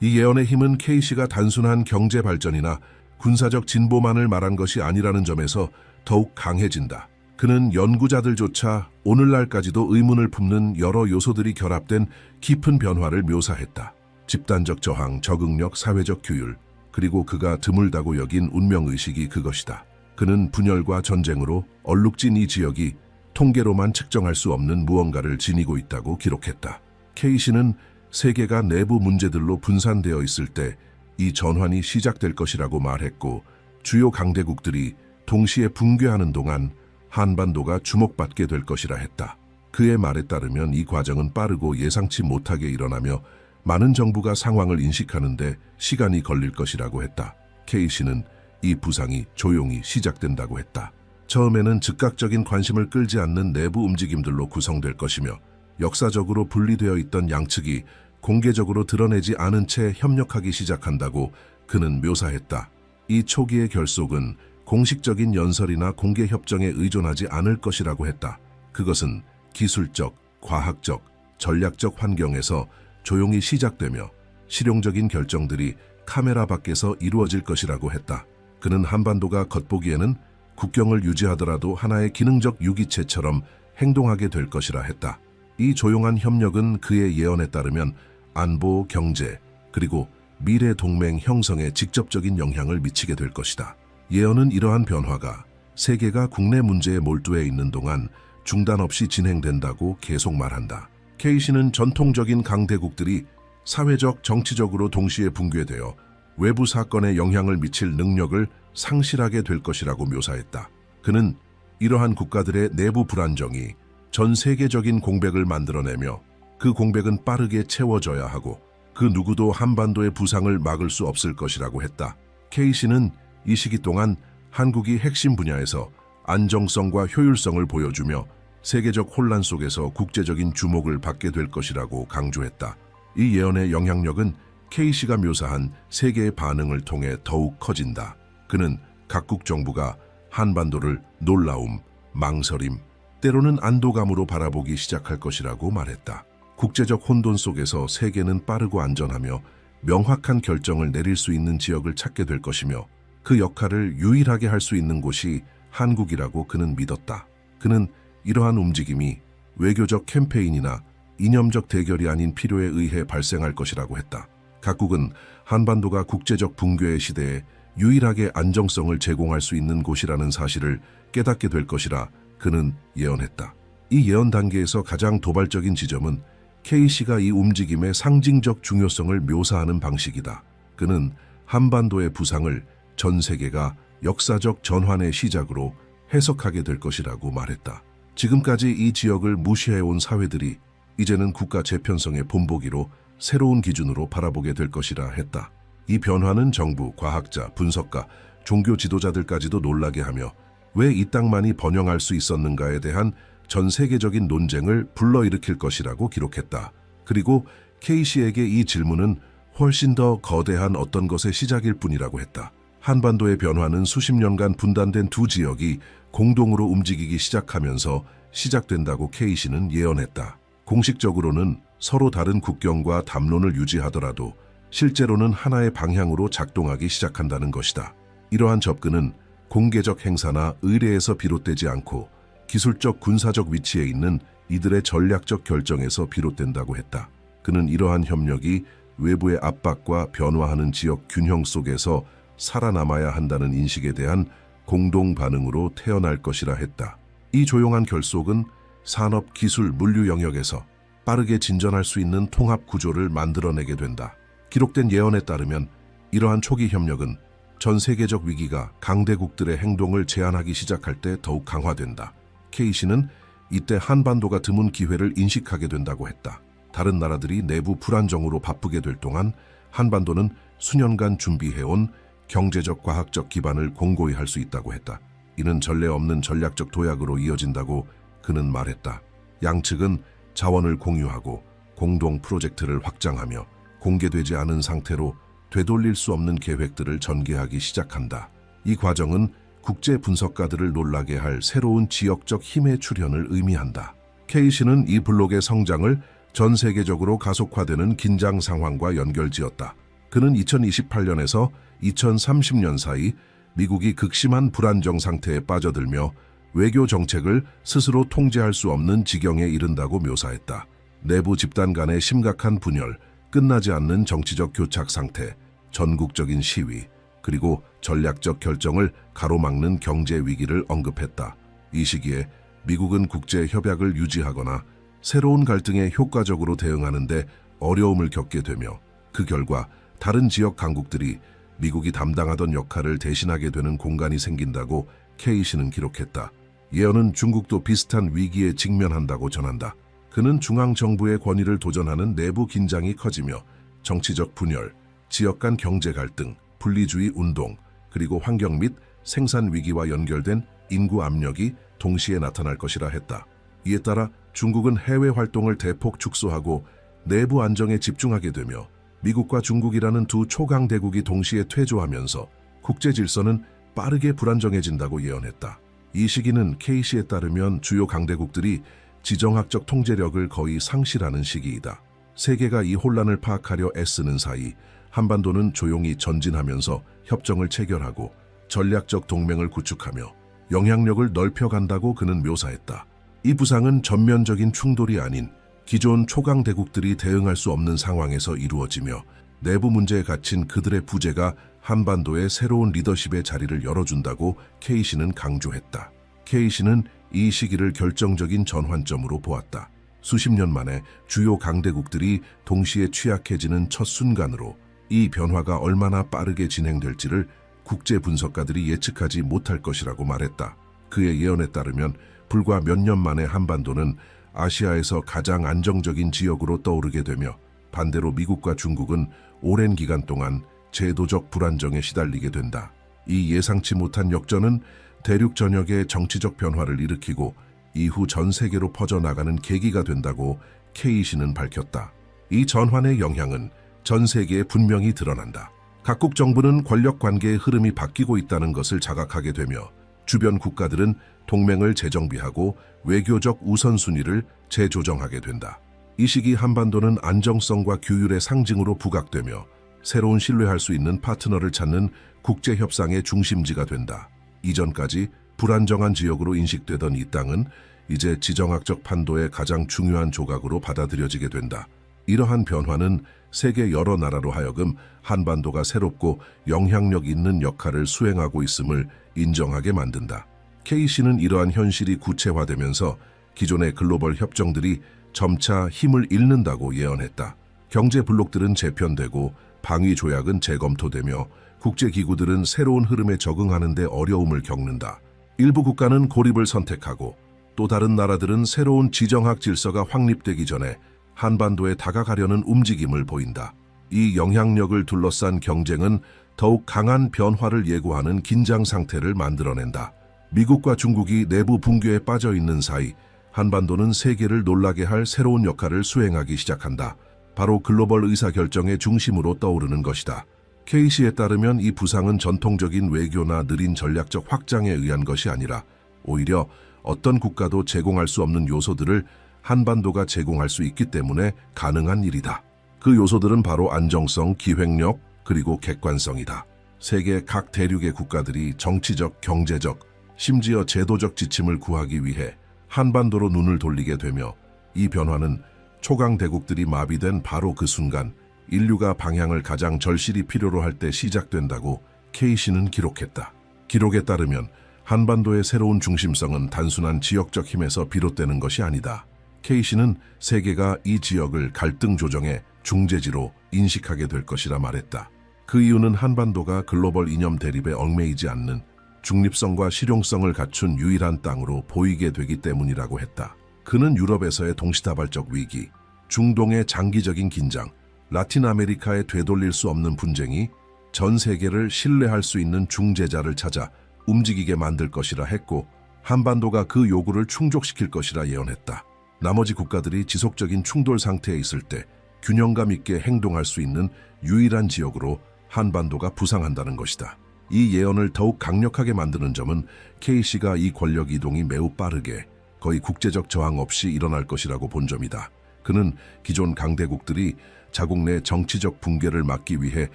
이 예언의 힘은 K씨가 단순한 경제 발전이나 군사적 진보만을 말한 것이 아니라는 점에서 더욱 강해진다. 그는 연구자들조차 오늘날까지도 의문을 품는 여러 요소들이 결합된 깊은 변화를 묘사했다. 집단적 저항, 적응력, 사회적 규율, 그리고 그가 드물다고 여긴 운명의식이 그것이다. 그는 분열과 전쟁으로 얼룩진 이 지역이 통계로만 측정할 수 없는 무언가를 지니고 있다고 기록했다. K씨는 세계가 내부 문제들로 분산되어 있을 때 이 전환이 시작될 것이라고 말했고, 주요 강대국들이 동시에 붕괴하는 동안 한반도가 주목받게 될 것이라 했다. 그의 말에 따르면 이 과정은 빠르고 예상치 못하게 일어나며 많은 정부가 상황을 인식하는데 시간이 걸릴 것이라고 했다. K씨는 이 부상이 조용히 시작된다고 했다. 처음에는 즉각적인 관심을 끌지 않는 내부 움직임들로 구성될 것이며, 역사적으로 분리되어 있던 양측이 공개적으로 드러내지 않은 채 협력하기 시작한다고 그는 묘사했다. 이 초기의 결속은 공식적인 연설이나 공개 협정에 의존하지 않을 것이라고 했다. 그것은 기술적, 과학적, 전략적 환경에서 조용히 시작되며 실용적인 결정들이 카메라 밖에서 이루어질 것이라고 했다. 그는 한반도가 겉보기에는 국경을 유지하더라도 하나의 기능적 유기체처럼 행동하게 될 것이라 했다. 이 조용한 협력은 그의 예언에 따르면 안보, 경제, 그리고 미래 동맹 형성에 직접적인 영향을 미치게 될 것이다. 예언은 이러한 변화가 세계가 국내 문제에 몰두해 있는 동안 중단 없이 진행된다고 계속 말한다. K씨는 전통적인 강대국들이 사회적, 정치적으로 동시에 붕괴되어 외부 사건에 영향을 미칠 능력을 상실하게 될 것이라고 묘사했다. 그는 이러한 국가들의 내부 불안정이 전 세계적인 공백을 만들어내며 그 공백은 빠르게 채워져야 하고 그 누구도 한반도의 부상을 막을 수 없을 것이라고 했다. K씨는 이 시기 동안 한국이 핵심 분야에서 안정성과 효율성을 보여주며 세계적 혼란 속에서 국제적인 주목을 받게 될 것이라고 강조했다. 이 예언의 영향력은 K씨가 묘사한 세계의 반응을 통해 더욱 커진다. 그는 각국 정부가 한반도를 놀라움, 망설임, 때로는 안도감으로 바라보기 시작할 것이라고 말했다. 국제적 혼돈 속에서 세계는 빠르고 안전하며 명확한 결정을 내릴 수 있는 지역을 찾게 될 것이며, 그 역할을 유일하게 할 수 있는 곳이 한국이라고 그는 믿었다. 그는 이러한 움직임이 외교적 캠페인이나 이념적 대결이 아닌 필요에 의해 발생할 것이라고 했다. 각국은 한반도가 국제적 붕괴의 시대에 유일하게 안정성을 제공할 수 있는 곳이라는 사실을 깨닫게 될 것이라 그는 예언했다. 이 예언 단계에서 가장 도발적인 지점은 K씨가 이 움직임의 상징적 중요성을 묘사하는 방식이다. 그는 한반도의 부상을 전 세계가 역사적 전환의 시작으로 해석하게 될 것이라고 말했다. 지금까지 이 지역을 무시해온 사회들이 이제는 국가 재편성의 본보기로 새로운 기준으로 바라보게 될 것이라 했다. 이 변화는 정부, 과학자, 분석가, 종교 지도자들까지도 놀라게 하며 왜 이 땅만이 번영할 수 있었는가에 대한 전 세계적인 논쟁을 불러일으킬 것이라고 기록했다. 그리고 K씨에게 이 질문은 훨씬 더 거대한 어떤 것의 시작일 뿐이라고 했다. 한반도의 변화는 수십 년간 분단된 두 지역이 공동으로 움직이기 시작하면서 시작된다고 K씨는 예언했다. 공식적으로는 서로 다른 국경과 담론을 유지하더라도 실제로는 하나의 방향으로 작동하기 시작한다는 것이다. 이러한 접근은 공개적 행사나 의례에서 비롯되지 않고 기술적 군사적 위치에 있는 이들의 전략적 결정에서 비롯된다고 했다. 그는 이러한 협력이 외부의 압박과 변화하는 지역 균형 속에서 살아남아야 한다는 인식에 대한 공동 반응으로 태어날 것이라 했다. 이 조용한 결속은 산업, 기술, 물류 영역에서 빠르게 진전할 수 있는 통합 구조를 만들어내게 된다. 기록된 예언에 따르면 이러한 초기 협력은 전 세계적 위기가 강대국들의 행동을 제한하기 시작할 때 더욱 강화된다. K씨는 이때 한반도가 드문 기회를 인식하게 된다고 했다. 다른 나라들이 내부 불안정으로 바쁘게 될 동안 한반도는 수년간 준비해온 경제적, 과학적 기반을 공고히 할 수 있다고 했다. 이는 전례 없는 전략적 도약으로 이어진다고 그는 말했다. 양측은 자원을 공유하고 공동 프로젝트를 확장하며 공개되지 않은 상태로 되돌릴 수 없는 계획들을 전개하기 시작한다. 이 과정은 국제 분석가들을 놀라게 할 새로운 지역적 힘의 출현을 의미한다. K씨는 이 블록의 성장을 전 세계적으로 가속화되는 긴장 상황과 연결지었다. 그는 2028년에서 2030년 사이 미국이 극심한 불안정 상태에 빠져들며 외교 정책을 스스로 통제할 수 없는 지경에 이른다고 묘사했다. 내부 집단 간의 심각한 분열, 끝나지 않는 정치적 교착 상태, 전국적인 시위, 그리고 전략적 결정을 가로막는 경제 위기를 언급했다. 이 시기에 미국은 국제 협약을 유지하거나 새로운 갈등에 효과적으로 대응하는 데 어려움을 겪게 되며 그 결과 다른 지역 강국들이 미국이 담당하던 역할을 대신하게 되는 공간이 생긴다고 K씨는 기록했다. 예언은 중국도 비슷한 위기에 직면한다고 전한다. 그는 중앙정부의 권위를 도전하는 내부 긴장이 커지며 정치적 분열, 지역 간 경제 갈등, 분리주의 운동, 그리고 환경 및 생산 위기와 연결된 인구 압력이 동시에 나타날 것이라 했다. 이에 따라 중국은 해외 활동을 대폭 축소하고 내부 안정에 집중하게 되며 미국과 중국이라는 두 초강대국이 동시에 퇴조하면서 국제 질서는 빠르게 불안정해진다고 예언했다. 이 시기는 K씨에 따르면 주요 강대국들이 지정학적 통제력을 거의 상실하는 시기이다. 세계가 이 혼란을 파악하려 애쓰는 사이 한반도는 조용히 전진하면서 협정을 체결하고 전략적 동맹을 구축하며 영향력을 넓혀간다고 그는 묘사했다. 이 부상은 전면적인 충돌이 아닌 기존 초강대국들이 대응할 수 없는 상황에서 이루어지며 내부 문제에 갇힌 그들의 부재가 한반도의 새로운 리더십의 자리를 열어준다고 K씨는 강조했다. K씨는 이 시기를 결정적인 전환점으로 보았다. 수십 년 만에 주요 강대국들이 동시에 취약해지는 첫 순간으로 이 변화가 얼마나 빠르게 진행될지를 국제 분석가들이 예측하지 못할 것이라고 말했다. 그의 예언에 따르면 불과 몇 년 만에 한반도는 아시아에서 가장 안정적인 지역으로 떠오르게 되며 반대로 미국과 중국은 오랜 기간 동안 제도적 불안정에 시달리게 된다. 이 예상치 못한 역전은 대륙 전역의 정치적 변화를 일으키고 이후 전 세계로 퍼져나가는 계기가 된다고 K씨는 밝혔다. 이 전환의 영향은 전 세계에 분명히 드러난다. 각국 정부는 권력 관계의 흐름이 바뀌고 있다는 것을 자각하게 되며 주변 국가들은 동맹을 재정비하고 외교적 우선순위를 재조정하게 된다. 이 시기 한반도는 안정성과 규율의 상징으로 부각되며 새로운 신뢰할 수 있는 파트너를 찾는 국제협상의 중심지가 된다. 이전까지 불안정한 지역으로 인식되던 이 땅은 이제 지정학적 판도의 가장 중요한 조각으로 받아들여지게 된다. 이러한 변화는 세계 여러 나라로 하여금 한반도가 새롭고 영향력 있는 역할을 수행하고 있음을 인정하게 만든다. K씨는 이러한 현실이 구체화되면서 기존의 글로벌 협정들이 점차 힘을 잃는다고 예언했다. 경제 블록들은 재편되고 방위 조약은 재검토되며 국제기구들은 새로운 흐름에 적응하는 데 어려움을 겪는다. 일부 국가는 고립을 선택하고 또 다른 나라들은 새로운 지정학 질서가 확립되기 전에 한반도에 다가가려는 움직임을 보인다. 이 영향력을 둘러싼 경쟁은 더욱 강한 변화를 예고하는 긴장 상태를 만들어낸다. 미국과 중국이 내부 붕괴에 빠져 있는 사이 한반도는 세계를 놀라게 할 새로운 역할을 수행하기 시작한다. 바로 글로벌 의사결정의 중심으로 떠오르는 것이다. K씨에 따르면 이 부상은 전통적인 외교나 느린 전략적 확장에 의한 것이 아니라 오히려 어떤 국가도 제공할 수 없는 요소들을 한반도가 제공할 수 있기 때문에 가능한 일이다. 그 요소들은 바로 안정성, 기획력, 그리고 객관성이다. 세계 각 대륙의 국가들이 정치적, 경제적, 심지어 제도적 지침을 구하기 위해 한반도로 눈을 돌리게 되며 이 변화는 초강 대국들이 마비된 바로 그 순간 인류가 방향을 가장 절실히 필요로 할 때 시작된다고 K씨는 기록했다. 기록에 따르면 한반도의 새로운 중심성은 단순한 지역적 힘에서 비롯되는 것이 아니다. K씨는 세계가 이 지역을 갈등 조정의 중재지로 인식하게 될 것이라 말했다. 그 이유는 한반도가 글로벌 이념 대립에 얽매이지 않는 중립성과 실용성을 갖춘 유일한 땅으로 보이게 되기 때문이라고 했다. 그는 유럽에서의 동시다발적 위기, 중동의 장기적인 긴장, 라틴 아메리카에 되돌릴 수 없는 분쟁이 전 세계를 신뢰할 수 있는 중재자를 찾아 움직이게 만들 것이라 했고 한반도가 그 요구를 충족시킬 것이라 예언했다. 나머지 국가들이 지속적인 충돌 상태에 있을 때 균형감 있게 행동할 수 있는 유일한 지역으로 한반도가 부상한다는 것이다. 이 예언을 더욱 강력하게 만드는 점은 K씨가 이 권력 이동이 매우 빠르게 거의 국제적 저항 없이 일어날 것이라고 본 점이다. 그는 기존 강대국들이 자국 내 정치적 붕괴를 막기 위해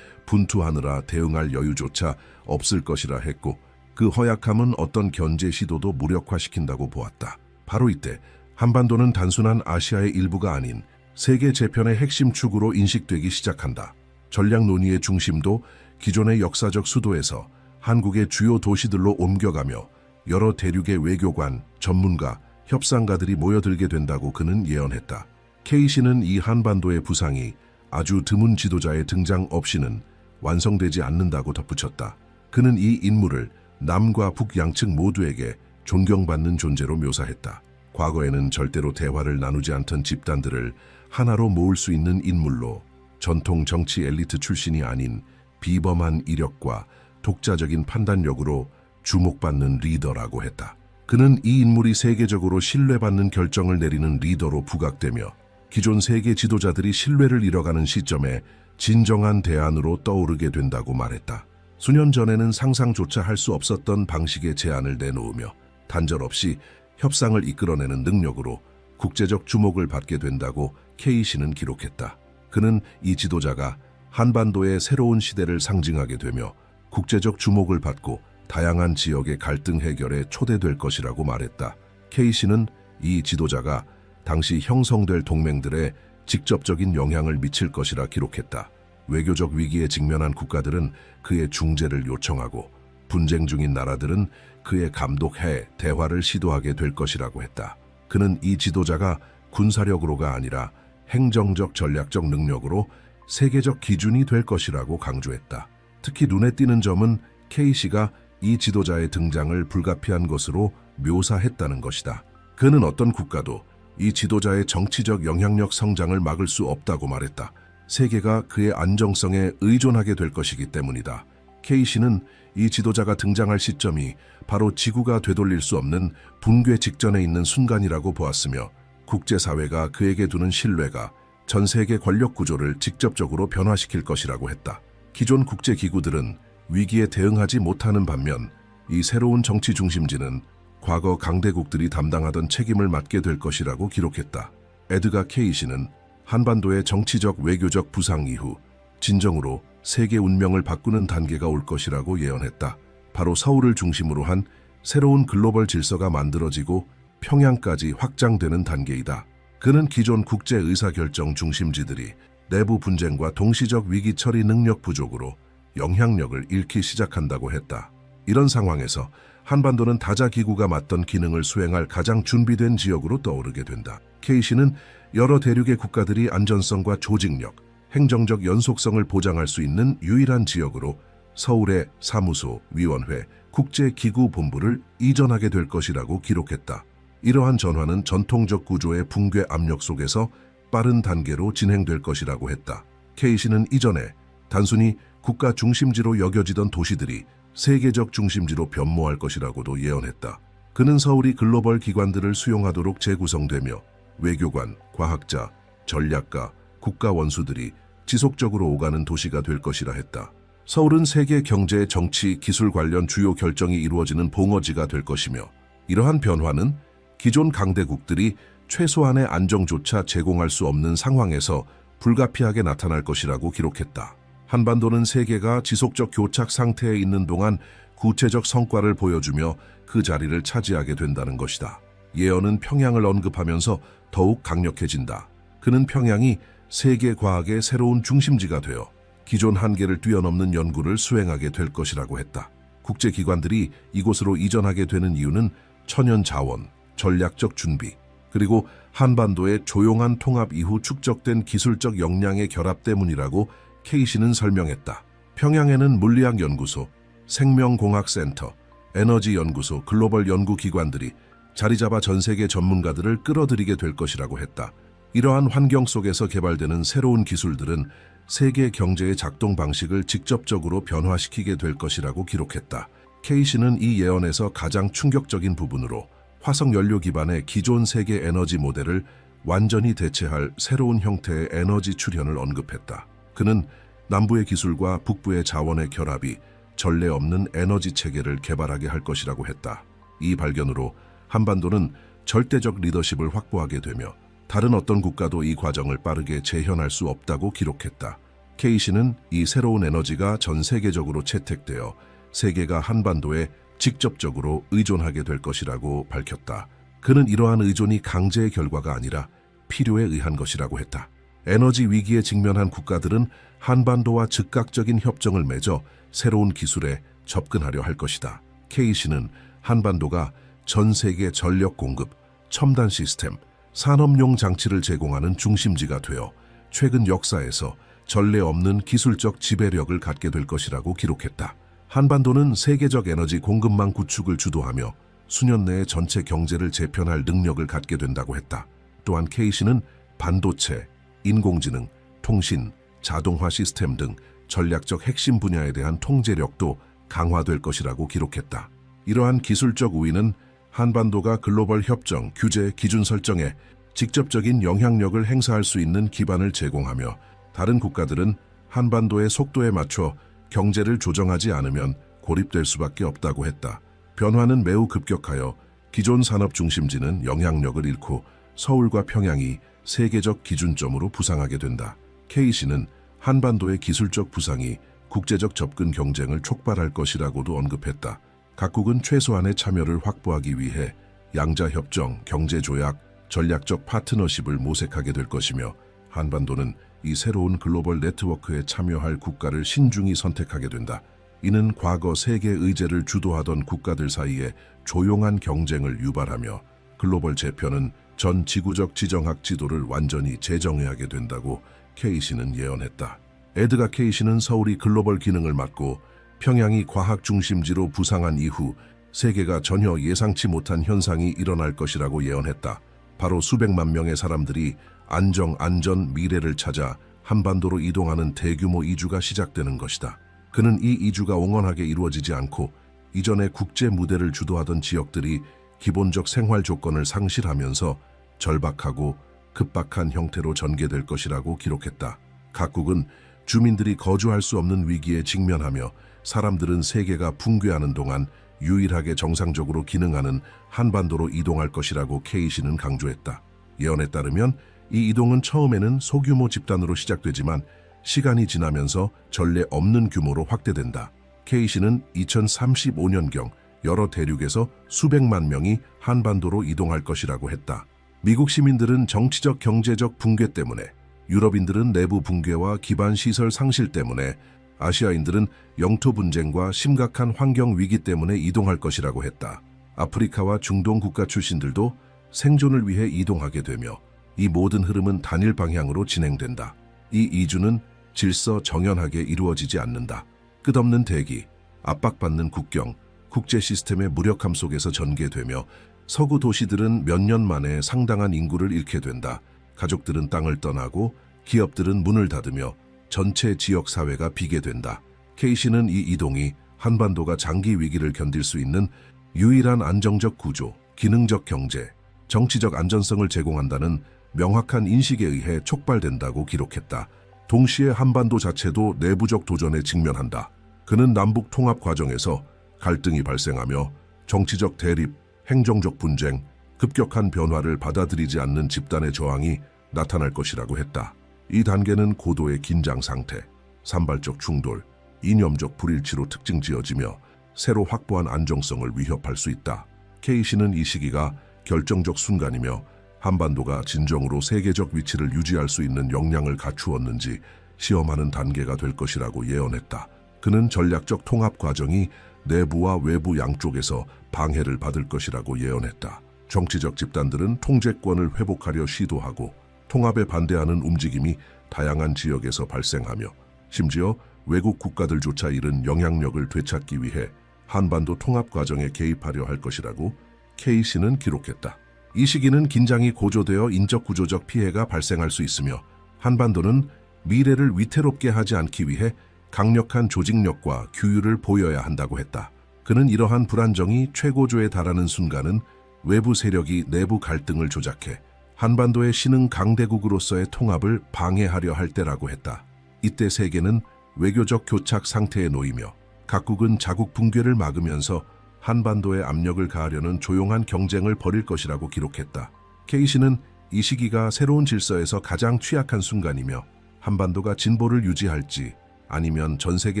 분투하느라 대응할 여유조차 없을 것이라 했고, 그 허약함은 어떤 견제 시도도 무력화시킨다고 보았다. 바로 이때 한반도는 단순한 아시아의 일부가 아닌 세계 재편의 핵심 축으로 인식되기 시작한다. 전략 논의의 중심도 기존의 역사적 수도에서 한국의 주요 도시들로 옮겨가며 여러 대륙의 외교관, 전문가, 협상가들이 모여들게 된다고 그는 예언했다. 케이시는 이 한반도의 부상이 아주 드문 지도자의 등장 없이는 완성되지 않는다고 덧붙였다. 그는 이 인물을 남과 북 양측 모두에게 존경받는 존재로 묘사했다. 과거에는 절대로 대화를 나누지 않던 집단들을 하나로 모을 수 있는 인물로, 전통 정치 엘리트 출신이 아닌 비범한 이력과 독자적인 판단력으로 주목받는 리더라고 했다. 그는 이 인물이 세계적으로 신뢰받는 결정을 내리는 리더로 부각되며 기존 세계 지도자들이 신뢰를 잃어가는 시점에 진정한 대안으로 떠오르게 된다고 말했다. 수년 전에는 상상조차 할 수 없었던 방식의 제안을 내놓으며 단절없이 협상을 이끌어내는 능력으로 국제적 주목을 받게 된다고 케이시는 기록했다. 그는 이 지도자가 한반도의 새로운 시대를 상징하게 되며 국제적 주목을 받고 다양한 지역의 갈등 해결에 초대될 것이라고 말했다. 케이시는 이 지도자가 당시 형성될 동맹들에 직접적인 영향을 미칠 것이라 기록했다. 외교적 위기에 직면한 국가들은 그의 중재를 요청하고 분쟁 중인 나라들은 그의 감독하에 대화를 시도하게 될 것이라고 했다. 그는 이 지도자가 군사력으로가 아니라 행정적 전략적 능력으로 세계적 기준이 될 것이라고 강조했다. 특히 눈에 띄는 점은 케이시가 이 지도자의 등장을 불가피한 것으로 묘사했다는 것이다. 그는 어떤 국가도 이 지도자의 정치적 영향력 성장을 막을 수 없다고 말했다. 세계가 그의 안정성에 의존하게 될 것이기 때문이다. 케이시는 이 지도자가 등장할 시점이 바로 지구가 되돌릴 수 없는 붕괴 직전에 있는 순간이라고 보았으며 국제사회가 그에게 두는 신뢰가 전 세계 권력 구조를 직접적으로 변화시킬 것이라고 했다. 기존 국제기구들은 위기에 대응하지 못하는 반면 이 새로운 정치 중심지는 과거 강대국들이 담당하던 책임을 맡게 될 것이라고 기록했다. 에드가 케이시는 한반도의 정치적 외교적 부상 이후 진정으로 세계 운명을 바꾸는 단계가 올 것이라고 예언했다. 바로 서울을 중심으로 한 새로운 글로벌 질서가 만들어지고 평양까지 확장되는 단계이다. 그는 기존 국제 의사결정 중심지들이 내부 분쟁과 동시적 위기 처리 능력 부족으로 영향력을 잃기 시작한다고 했다. 이런 상황에서 한반도는 다자기구가 맡던 기능을 수행할 가장 준비된 지역으로 떠오르게 된다. 케이시는 여러 대륙의 국가들이 안전성과 조직력, 행정적 연속성을 보장할 수 있는 유일한 지역으로 서울의 사무소, 위원회, 국제기구 본부를 이전하게 될 것이라고 기록했다. 이러한 전환은 전통적 구조의 붕괴 압력 속에서 빠른 단계로 진행될 것이라고 했다. 케이시는 이전에 단순히 국가 중심지로 여겨지던 도시들이 세계적 중심지로 변모할 것이라고도 예언했다. 그는 서울이 글로벌 기관들을 수용하도록 재구성되며 외교관, 과학자, 전략가, 국가 원수들이 지속적으로 오가는 도시가 될 것이라 했다. 서울은 세계 경제, 정치, 기술 관련 주요 결정이 이루어지는 봉어지가 될 것이며 이러한 변화는 기존 강대국들이 최소한의 안정조차 제공할 수 없는 상황에서 불가피하게 나타날 것이라고 기록했다. 한반도는 세계가 지속적 교착 상태에 있는 동안 구체적 성과를 보여주며 그 자리를 차지하게 된다는 것이다. 예언은 평양을 언급하면서 더욱 강력해진다. 그는 평양이 세계 과학의 새로운 중심지가 되어 기존 한계를 뛰어넘는 연구를 수행하게 될 것이라고 했다. 국제기관들이 이곳으로 이전하게 되는 이유는 천연 자원, 전략적 준비, 그리고 한반도의 조용한 통합 이후 축적된 기술적 역량의 결합 때문이라고 케이시는 설명했다. 평양에는 물리학연구소, 생명공학센터, 에너지연구소, 글로벌 연구기관들이 자리잡아 전 세계 전문가들을 끌어들이게 될 것이라고 했다. 이러한 환경 속에서 개발되는 새로운 기술들은 세계 경제의 작동 방식을 직접적으로 변화시키게 될 것이라고 기록했다. 케이시는 이 예언에서 가장 충격적인 부분으로 화석 연료 기반의 기존 세계 에너지 모델을 완전히 대체할 새로운 형태의 에너지 출현을 언급했다. 그는 남부의 기술과 북부의 자원의 결합이 전례 없는 에너지 체계를 개발하게 할 것이라고 했다. 이 발견으로 한반도는 절대적 리더십을 확보하게 되며 다른 어떤 국가도 이 과정을 빠르게 재현할 수 없다고 기록했다. K씨는 이 새로운 에너지가 전 세계적으로 채택되어 세계가 한반도에 직접적으로 의존하게 될 것이라고 밝혔다. 그는 이러한 의존이 강제의 결과가 아니라 필요에 의한 것이라고 했다. 에너지 위기에 직면한 국가들은 한반도와 즉각적인 협정을 맺어 새로운 기술에 접근하려 할 것이다. K씨는 한반도가 전 세계 전력 공급, 첨단 시스템, 산업용 장치를 제공하는 중심지가 되어 최근 역사에서 전례 없는 기술적 지배력을 갖게 될 것이라고 기록했다. 한반도는 세계적 에너지 공급망 구축을 주도하며 수년 내에 전체 경제를 재편할 능력을 갖게 된다고 했다. 또한 K씨는 반도체, 인공지능, 통신, 자동화 시스템 등 전략적 핵심 분야에 대한 통제력도 강화될 것이라고 기록했다. 이러한 기술적 우위는 한반도가 글로벌 협정, 규제, 기준 설정에 직접적인 영향력을 행사할 수 있는 기반을 제공하며 다른 국가들은 한반도의 속도에 맞춰 경제를 조정하지 않으면 고립될 수밖에 없다고 했다. 변화는 매우 급격하여 기존 산업 중심지는 영향력을 잃고 서울과 평양이 세계적 기준점으로 부상하게 된다. K씨는 한반도의 기술적 부상이 국제적 접근 경쟁을 촉발할 것이라고도 언급했다. 각국은 최소한의 참여를 확보하기 위해 양자협정, 경제조약, 전략적 파트너십을 모색하게 될 것이며 한반도는 이 새로운 글로벌 네트워크에 참여할 국가를 신중히 선택하게 된다. 이는 과거 세계 의제를 주도하던 국가들 사이에 조용한 경쟁을 유발하며 글로벌 재편은 전 지구적 지정학 지도를 완전히 재정해야 하게 된다고 K씨는 예언했다. 에드가 K씨는 서울이 글로벌 기능을 맡고 평양이 과학 중심지로 부상한 이후 세계가 전혀 예상치 못한 현상이 일어날 것이라고 예언했다. 바로 수백만 명의 사람들이 안전, 미래를 찾아 한반도로 이동하는 대규모 이주가 시작되는 것이다. 그는 이 이주가 원활하게 이루어지지 않고 이전에 국제 무대를 주도하던 지역들이 기본적 생활 조건을 상실하면서 절박하고 급박한 형태로 전개될 것이라고 기록했다. 각국은 주민들이 거주할 수 없는 위기에 직면하며 사람들은 세계가 붕괴하는 동안 유일하게 정상적으로 기능하는 한반도로 이동할 것이라고 K씨는 강조했다. 예언에 따르면 이 이동은 처음에는 소규모 집단으로 시작되지만 시간이 지나면서 전례 없는 규모로 확대된다. K씨는 2035년경 여러 대륙에서 수백만 명이 한반도로 이동할 것이라고 했다. 미국 시민들은 정치적 경제적 붕괴 때문에, 유럽인들은 내부 붕괴와 기반 시설 상실 때문에, 아시아인들은 영토 분쟁과 심각한 환경 위기 때문에 이동할 것이라고 했다. 아프리카와 중동 국가 출신들도 생존을 위해 이동하게 되며 이 모든 흐름은 단일 방향으로 진행된다. 이 이주는 질서 정연하게 이루어지지 않는다. 끝없는 대기, 압박받는 국경, 국제 시스템의 무력함 속에서 전개되며 서구 도시들은 몇 년 만에 상당한 인구를 잃게 된다. 가족들은 땅을 떠나고 기업들은 문을 닫으며 전체 지역 사회가 비게 된다. K씨는 이 이동이 한반도가 장기 위기를 견딜 수 있는 유일한 안정적 구조, 기능적 경제, 정치적 안전성을 제공한다는 명확한 인식에 의해 촉발된다고 기록했다. 동시에 한반도 자체도 내부적 도전에 직면한다. 그는 남북 통합 과정에서 갈등이 발생하며 정치적 대립, 행정적 분쟁, 급격한 변화를 받아들이지 않는 집단의 저항이 나타날 것이라고 했다. 이 단계는 고도의 긴장 상태, 산발적 충돌, 이념적 불일치로 특징 지어지며 새로 확보한 안정성을 위협할 수 있다. K씨는 이 시기가 결정적 순간이며 한반도가 진정으로 세계적 위치를 유지할 수 있는 역량을 갖추었는지 시험하는 단계가 될 것이라고 예언했다. 그는 전략적 통합 과정이 내부와 외부 양쪽에서 방해를 받을 것이라고 예언했다. 정치적 집단들은 통제권을 회복하려 시도하고 통합에 반대하는 움직임이 다양한 지역에서 발생하며 심지어 외국 국가들조차 잃은 영향력을 되찾기 위해 한반도 통합 과정에 개입하려 할 것이라고 K씨는 기록했다. 이 시기는 긴장이 고조되어 인적 구조적 피해가 발생할 수 있으며 한반도는 미래를 위태롭게 하지 않기 위해 강력한 조직력과 규율을 보여야 한다고 했다. 그는 이러한 불안정이 최고조에 달하는 순간은 외부 세력이 내부 갈등을 조작해 한반도의 신흥 강대국으로서의 통합을 방해하려 할 때라고 했다. 이때 세계는 외교적 교착 상태에 놓이며 각국은 자국 붕괴를 막으면서 한반도에 압력을 가하려는 조용한 경쟁을 벌일 것이라고 기록했다. K씨는 이 시기가 새로운 질서에서 가장 취약한 순간이며 한반도가 진보를 유지할지 아니면 전 세계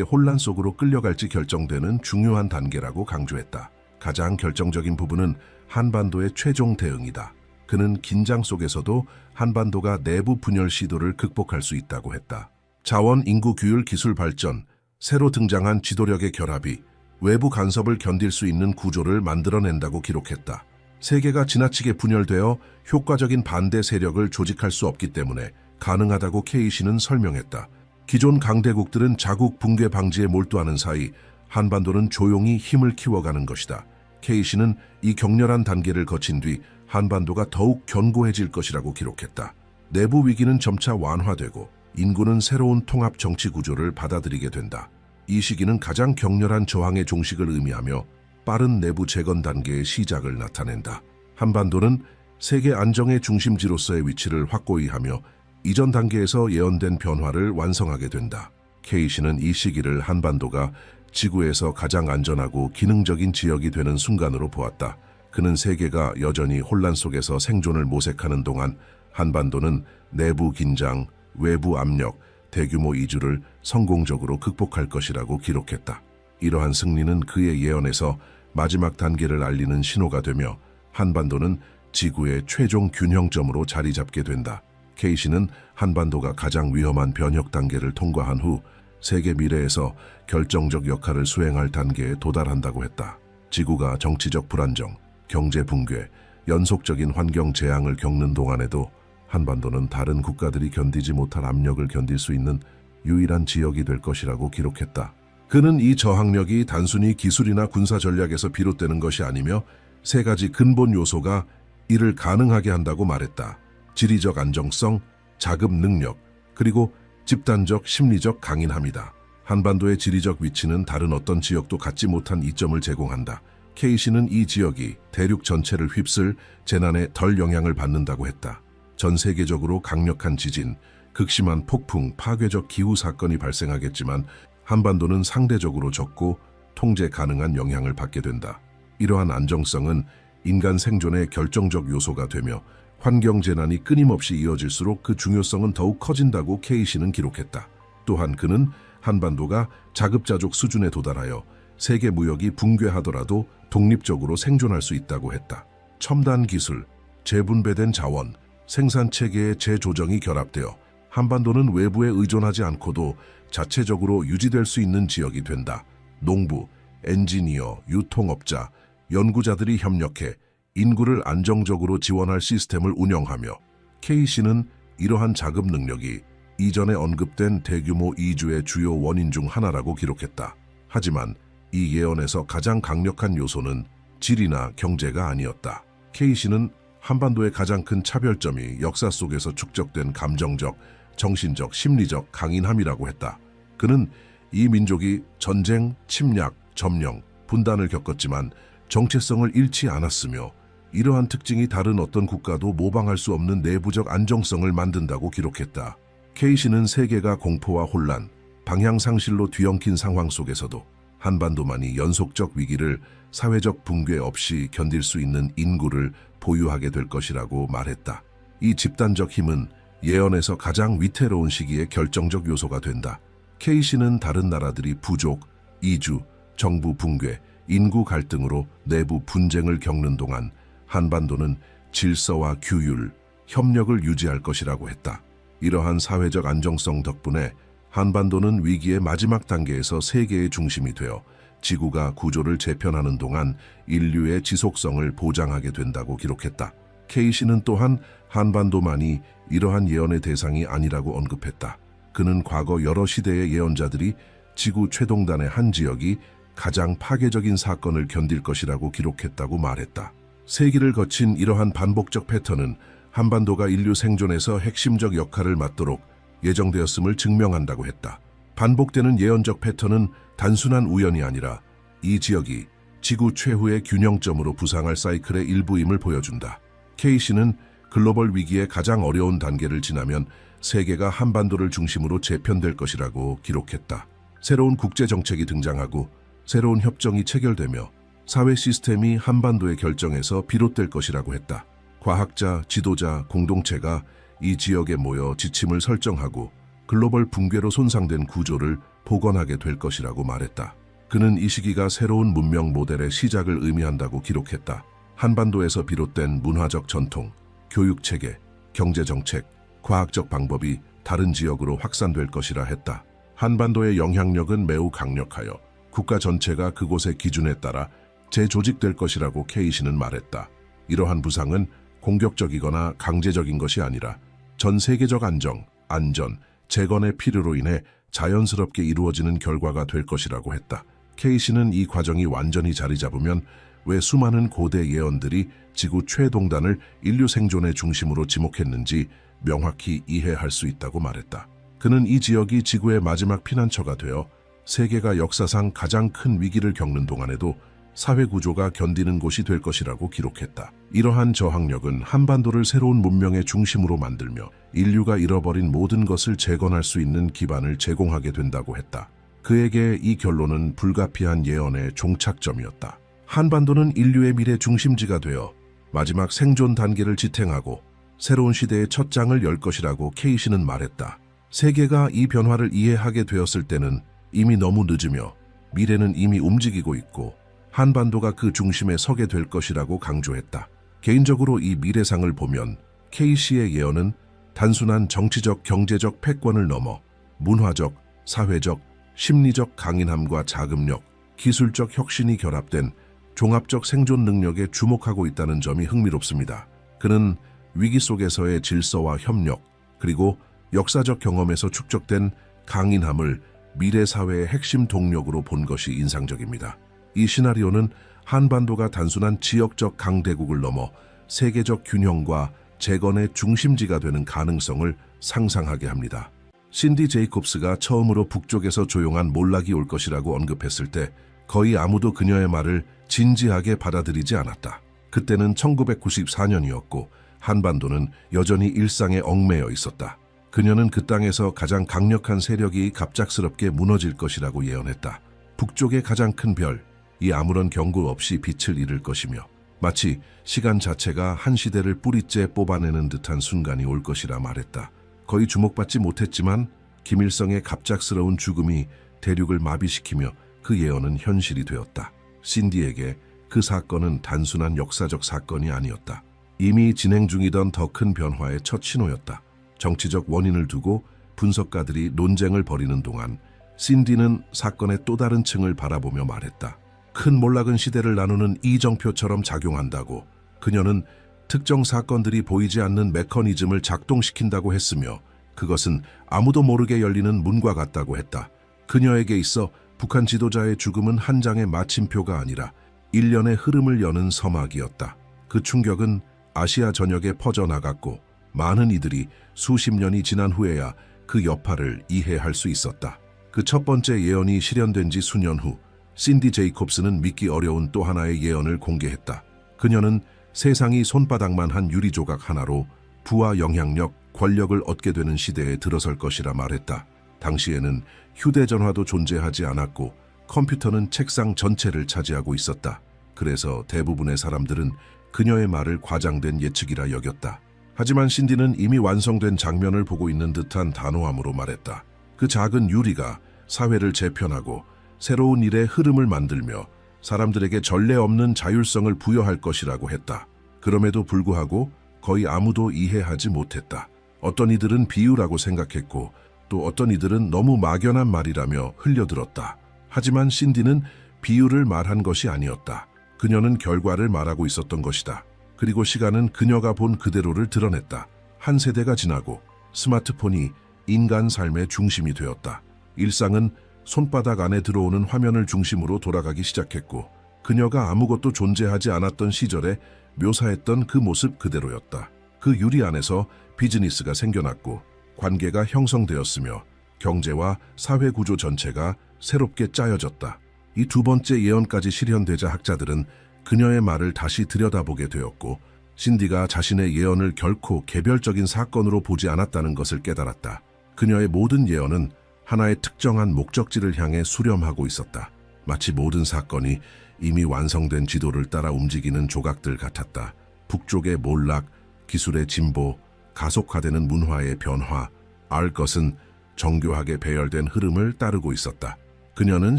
혼란 속으로 끌려갈지 결정되는 중요한 단계라고 강조했다. 가장 결정적인 부분은 한반도의 최종 대응이다. 그는 긴장 속에서도 한반도가 내부 분열 시도를 극복할 수 있다고 했다. 자원, 인구 규율, 기술 발전, 새로 등장한 지도력의 결합이 외부 간섭을 견딜 수 있는 구조를 만들어낸다고 기록했다. 세계가 지나치게 분열되어 효과적인 반대 세력을 조직할 수 없기 때문에 가능하다고 케이시는 설명했다. 기존 강대국들은 자국 붕괴 방지에 몰두하는 사이 한반도는 조용히 힘을 키워가는 것이다. 케이시는 이 격렬한 단계를 거친 뒤 한반도가 더욱 견고해질 것이라고 기록했다. 내부 위기는 점차 완화되고 인구는 새로운 통합 정치 구조를 받아들이게 된다. 이 시기는 가장 격렬한 저항의 종식을 의미하며 빠른 내부 재건 단계의 시작을 나타낸다. 한반도는 세계 안정의 중심지로서의 위치를 확고히 하며 이전 단계에서 예언된 변화를 완성하게 된다. 케이시는 이 시기를 한반도가 지구에서 가장 안전하고 기능적인 지역이 되는 순간으로 보았다. 그는 세계가 여전히 혼란 속에서 생존을 모색하는 동안 한반도는 내부 긴장, 외부 압력, 대규모 이주를 성공적으로 극복할 것이라고 기록했다. 이러한 승리는 그의 예언에서 마지막 단계를 알리는 신호가 되며 한반도는 지구의 최종 균형점으로 자리 잡게 된다. 케이시는 한반도가 가장 위험한 변혁 단계를 통과한 후 세계 미래에서 결정적 역할을 수행할 단계에 도달한다고 했다. 지구가 정치적 불안정, 경제 붕괴, 연속적인 환경 재앙을 겪는 동안에도 한반도는 다른 국가들이 견디지 못할 압력을 견딜 수 있는 유일한 지역이 될 것이라고 기록했다. 그는 이 저항력이 단순히 기술이나 군사 전략에서 비롯되는 것이 아니며 세 가지 근본 요소가 이를 가능하게 한다고 말했다. 지리적 안정성, 자급 능력, 그리고 집단적 심리적 강인함이다. 한반도의 지리적 위치는 다른 어떤 지역도 갖지 못한 이점을 제공한다. 케이시는 이 지역이 대륙 전체를 휩쓸 재난에 덜 영향을 받는다고 했다. 전 세계적으로 강력한 지진, 극심한 폭풍, 파괴적 기후 사건이 발생하겠지만 한반도는 상대적으로 적고 통제 가능한 영향을 받게 된다. 이러한 안정성은 인간 생존의 결정적 요소가 되며 환경 재난이 끊임없이 이어질수록 그 중요성은 더욱 커진다고 케이시는 기록했다. 또한 그는 한반도가 자급자족 수준에 도달하여 세계 무역이 붕괴하더라도 독립적으로 생존할 수 있다고 했다. 첨단 기술, 재분배된 자원, 생산 체계의 재조정이 결합되어 한반도는 외부에 의존하지 않고도 자체적으로 유지될 수 있는 지역이 된다. 농부, 엔지니어, 유통업자, 연구자들이 협력해 인구를 안정적으로 지원할 시스템을 운영하며 케이시는 이러한 자급 능력이 이전에 언급된 대규모 이주의 주요 원인 중 하나라고 기록했다. 하지만 이 예언에서 가장 강력한 요소는 지리나 경제가 아니었다. 케이시는 한반도의 가장 큰 차별점이 역사 속에서 축적된 감정적, 정신적, 심리적 강인함이라고 했다. 그는 이 민족이 전쟁, 침략, 점령, 분단을 겪었지만 정체성을 잃지 않았으며 이러한 특징이 다른 어떤 국가도 모방할 수 없는 내부적 안정성을 만든다고 기록했다. 케이시는 세계가 공포와 혼란, 방향 상실로 뒤엉킨 상황 속에서도 한반도만이 연속적 위기를 사회적 붕괴 없이 견딜 수 있는 인구를 보유하게 될 것이라고 말했다. 이 집단적 힘은 예언에서 가장 위태로운 시기의 결정적 요소가 된다. 케이시는 다른 나라들이 부족, 이주, 정부 붕괴, 인구 갈등으로 내부 분쟁을 겪는 동안 한반도는 질서와 규율, 협력을 유지할 것이라고 했다. 이러한 사회적 안정성 덕분에 한반도는 위기의 마지막 단계에서 세계의 중심이 되어 지구가 구조를 재편하는 동안 인류의 지속성을 보장하게 된다고 기록했다. 케이시는 또한 한반도만이 이러한 예언의 대상이 아니라고 언급했다. 그는 과거 여러 시대의 예언자들이 지구 최동단의 한 지역이 가장 파괴적인 사건을 견딜 것이라고 기록했다고 말했다. 세기를 거친 이러한 반복적 패턴은 한반도가 인류 생존에서 핵심적 역할을 맡도록 예정되었음을 증명한다고 했다. 반복되는 예언적 패턴은 단순한 우연이 아니라 이 지역이 지구 최후의 균형점으로 부상할 사이클의 일부임을 보여준다. 케이시는 글로벌 위기의 가장 어려운 단계를 지나면 세계가 한반도를 중심으로 재편될 것이라고 기록했다. 새로운 국제 정책이 등장하고 새로운 협정이 체결되며 사회 시스템이 한반도의 결정에서 비롯될 것이라고 했다. 과학자, 지도자, 공동체가 이 지역에 모여 지침을 설정하고 글로벌 붕괴로 손상된 구조를 복원하게 될 것이라고 말했다. 그는 이 시기가 새로운 문명 모델의 시작을 의미한다고 기록했다. 한반도에서 비롯된 문화적 전통, 교육체계, 경제정책, 과학적 방법이 다른 지역으로 확산될 것이라 했다. 한반도의 영향력은 매우 강력하여 국가 전체가 그곳의 기준에 따라 재조직될 것이라고 케이시는 말했다. 이러한 부상은 공격적이거나 강제적인 것이 아니라 전 세계적 안전, 재건의 필요로 인해 자연스럽게 이루어지는 결과가 될 것이라고 했다. 케이시는 이 과정이 완전히 자리 잡으면 왜 수많은 고대 예언들이 지구 최동단을 인류 생존의 중심으로 지목했는지 명확히 이해할 수 있다고 말했다. 그는 이 지역이 지구의 마지막 피난처가 되어 세계가 역사상 가장 큰 위기를 겪는 동안에도 사회 구조가 견디는 곳이 될 것이라고 기록했다. 이러한 저항력은 한반도를 새로운 문명의 중심으로 만들며 인류가 잃어버린 모든 것을 재건할 수 있는 기반을 제공하게 된다고 했다. 그에게 이 결론은 불가피한 예언의 종착점이었다. 한반도는 인류의 미래 중심지가 되어 마지막 생존 단계를 지탱하고 새로운 시대의 첫 장을 열 것이라고 케이시는 말했다. 세계가 이 변화를 이해하게 되었을 때는 이미 너무 늦으며 미래는 이미 움직이고 있고 한반도가 그 중심에 서게 될 것이라고 강조했다. 개인적으로 이 미래상을 보면 케이시의 예언은 단순한 정치적, 경제적 패권을 넘어 문화적, 사회적, 심리적 강인함과 자금력, 기술적 혁신이 결합된 종합적 생존 능력에 주목하고 있다는 점이 흥미롭습니다. 그는 위기 속에서의 질서와 협력, 그리고 역사적 경험에서 축적된 강인함을 미래 사회의 핵심 동력으로 본 것이 인상적입니다. 이 시나리오는 한반도가 단순한 지역적 강대국을 넘어 세계적 균형과 재건의 중심지가 되는 가능성을 상상하게 합니다. 신디 제이콥스가 처음으로 북쪽에서 조용한 몰락이 올 것이라고 언급했을 때 거의 아무도 그녀의 말을 진지하게 받아들이지 않았다. 그때는 1994년이었고 한반도는 여전히 일상에 얽매여 있었다. 그녀는 그 땅에서 가장 강력한 세력이 갑작스럽게 무너질 것이라고 예언했다. 북쪽의 가장 큰 별, 이 아무런 경고 없이 빛을 잃을 것이며 마치 시간 자체가 한 시대를 뿌리째 뽑아내는 듯한 순간이 올 것이라 말했다. 거의 주목받지 못했지만 김일성의 갑작스러운 죽음이 대륙을 마비시키며 그 예언은 현실이 되었다. 신디에게 그 사건은 단순한 역사적 사건이 아니었다. 이미 진행 중이던 더 큰 변화의 첫 신호였다. 정치적 원인을 두고 분석가들이 논쟁을 벌이는 동안 신디는 사건의 또 다른 층을 바라보며 말했다. 큰 몰락은 시대를 나누는 이정표처럼 작용한다고. 그녀는 특정 사건들이 보이지 않는 메커니즘을 작동시킨다고 했으며 그것은 아무도 모르게 열리는 문과 같다고 했다. 그녀에게 있어 북한 지도자의 죽음은 한 장의 마침표가 아니라 일련의 흐름을 여는 서막이었다. 그 충격은 아시아 전역에 퍼져나갔고 많은 이들이 수십 년이 지난 후에야 그 여파를 이해할 수 있었다. 그 첫 번째 예언이 실현된 지 수년 후 신디 제이콥스는 믿기 어려운 또 하나의 예언을 공개했다. 그녀는 세상이 손바닥만 한 유리 조각 하나로 부와 영향력, 권력을 얻게 되는 시대에 들어설 것이라 말했다. 당시에는 휴대전화도 존재하지 않았고 컴퓨터는 책상 전체를 차지하고 있었다. 그래서 대부분의 사람들은 그녀의 말을 과장된 예측이라 여겼다. 하지만 신디는 이미 완성된 장면을 보고 있는 듯한 단호함으로 말했다. 그 작은 유리가 사회를 재편하고 새로운 일의 흐름을 만들며 사람들에게 전례 없는 자율성을 부여할 것이라고 했다. 그럼에도 불구하고 거의 아무도 이해하지 못했다. 어떤 이들은 비유라고 생각했고 또 어떤 이들은 너무 막연한 말이라며 흘려들었다. 하지만 신디는 비유를 말한 것이 아니었다. 그녀는 결과를 말하고 있었던 것이다. 그리고 시간은 그녀가 본 그대로를 드러냈다. 한 세대가 지나고 스마트폰이 인간 삶의 중심이 되었다. 일상은 손바닥 안에 들어오는 화면을 중심으로 돌아가기 시작했고 그녀가 아무것도 존재하지 않았던 시절에 묘사했던 그 모습 그대로였다. 그 유리 안에서 비즈니스가 생겨났고 관계가 형성되었으며 경제와 사회 구조 전체가 새롭게 짜여졌다. 이 두 번째 예언까지 실현되자 학자들은 그녀의 말을 다시 들여다보게 되었고 신디가 자신의 예언을 결코 개별적인 사건으로 보지 않았다는 것을 깨달았다. 그녀의 모든 예언은 하나의 특정한 목적지를 향해 수렴하고 있었다. 마치 모든 사건이 이미 완성된 지도를 따라 움직이는 조각들 같았다. 북쪽의 몰락, 기술의 진보, 가속화되는 문화의 변화, 알 것은 정교하게 배열된 흐름을 따르고 있었다. 그녀는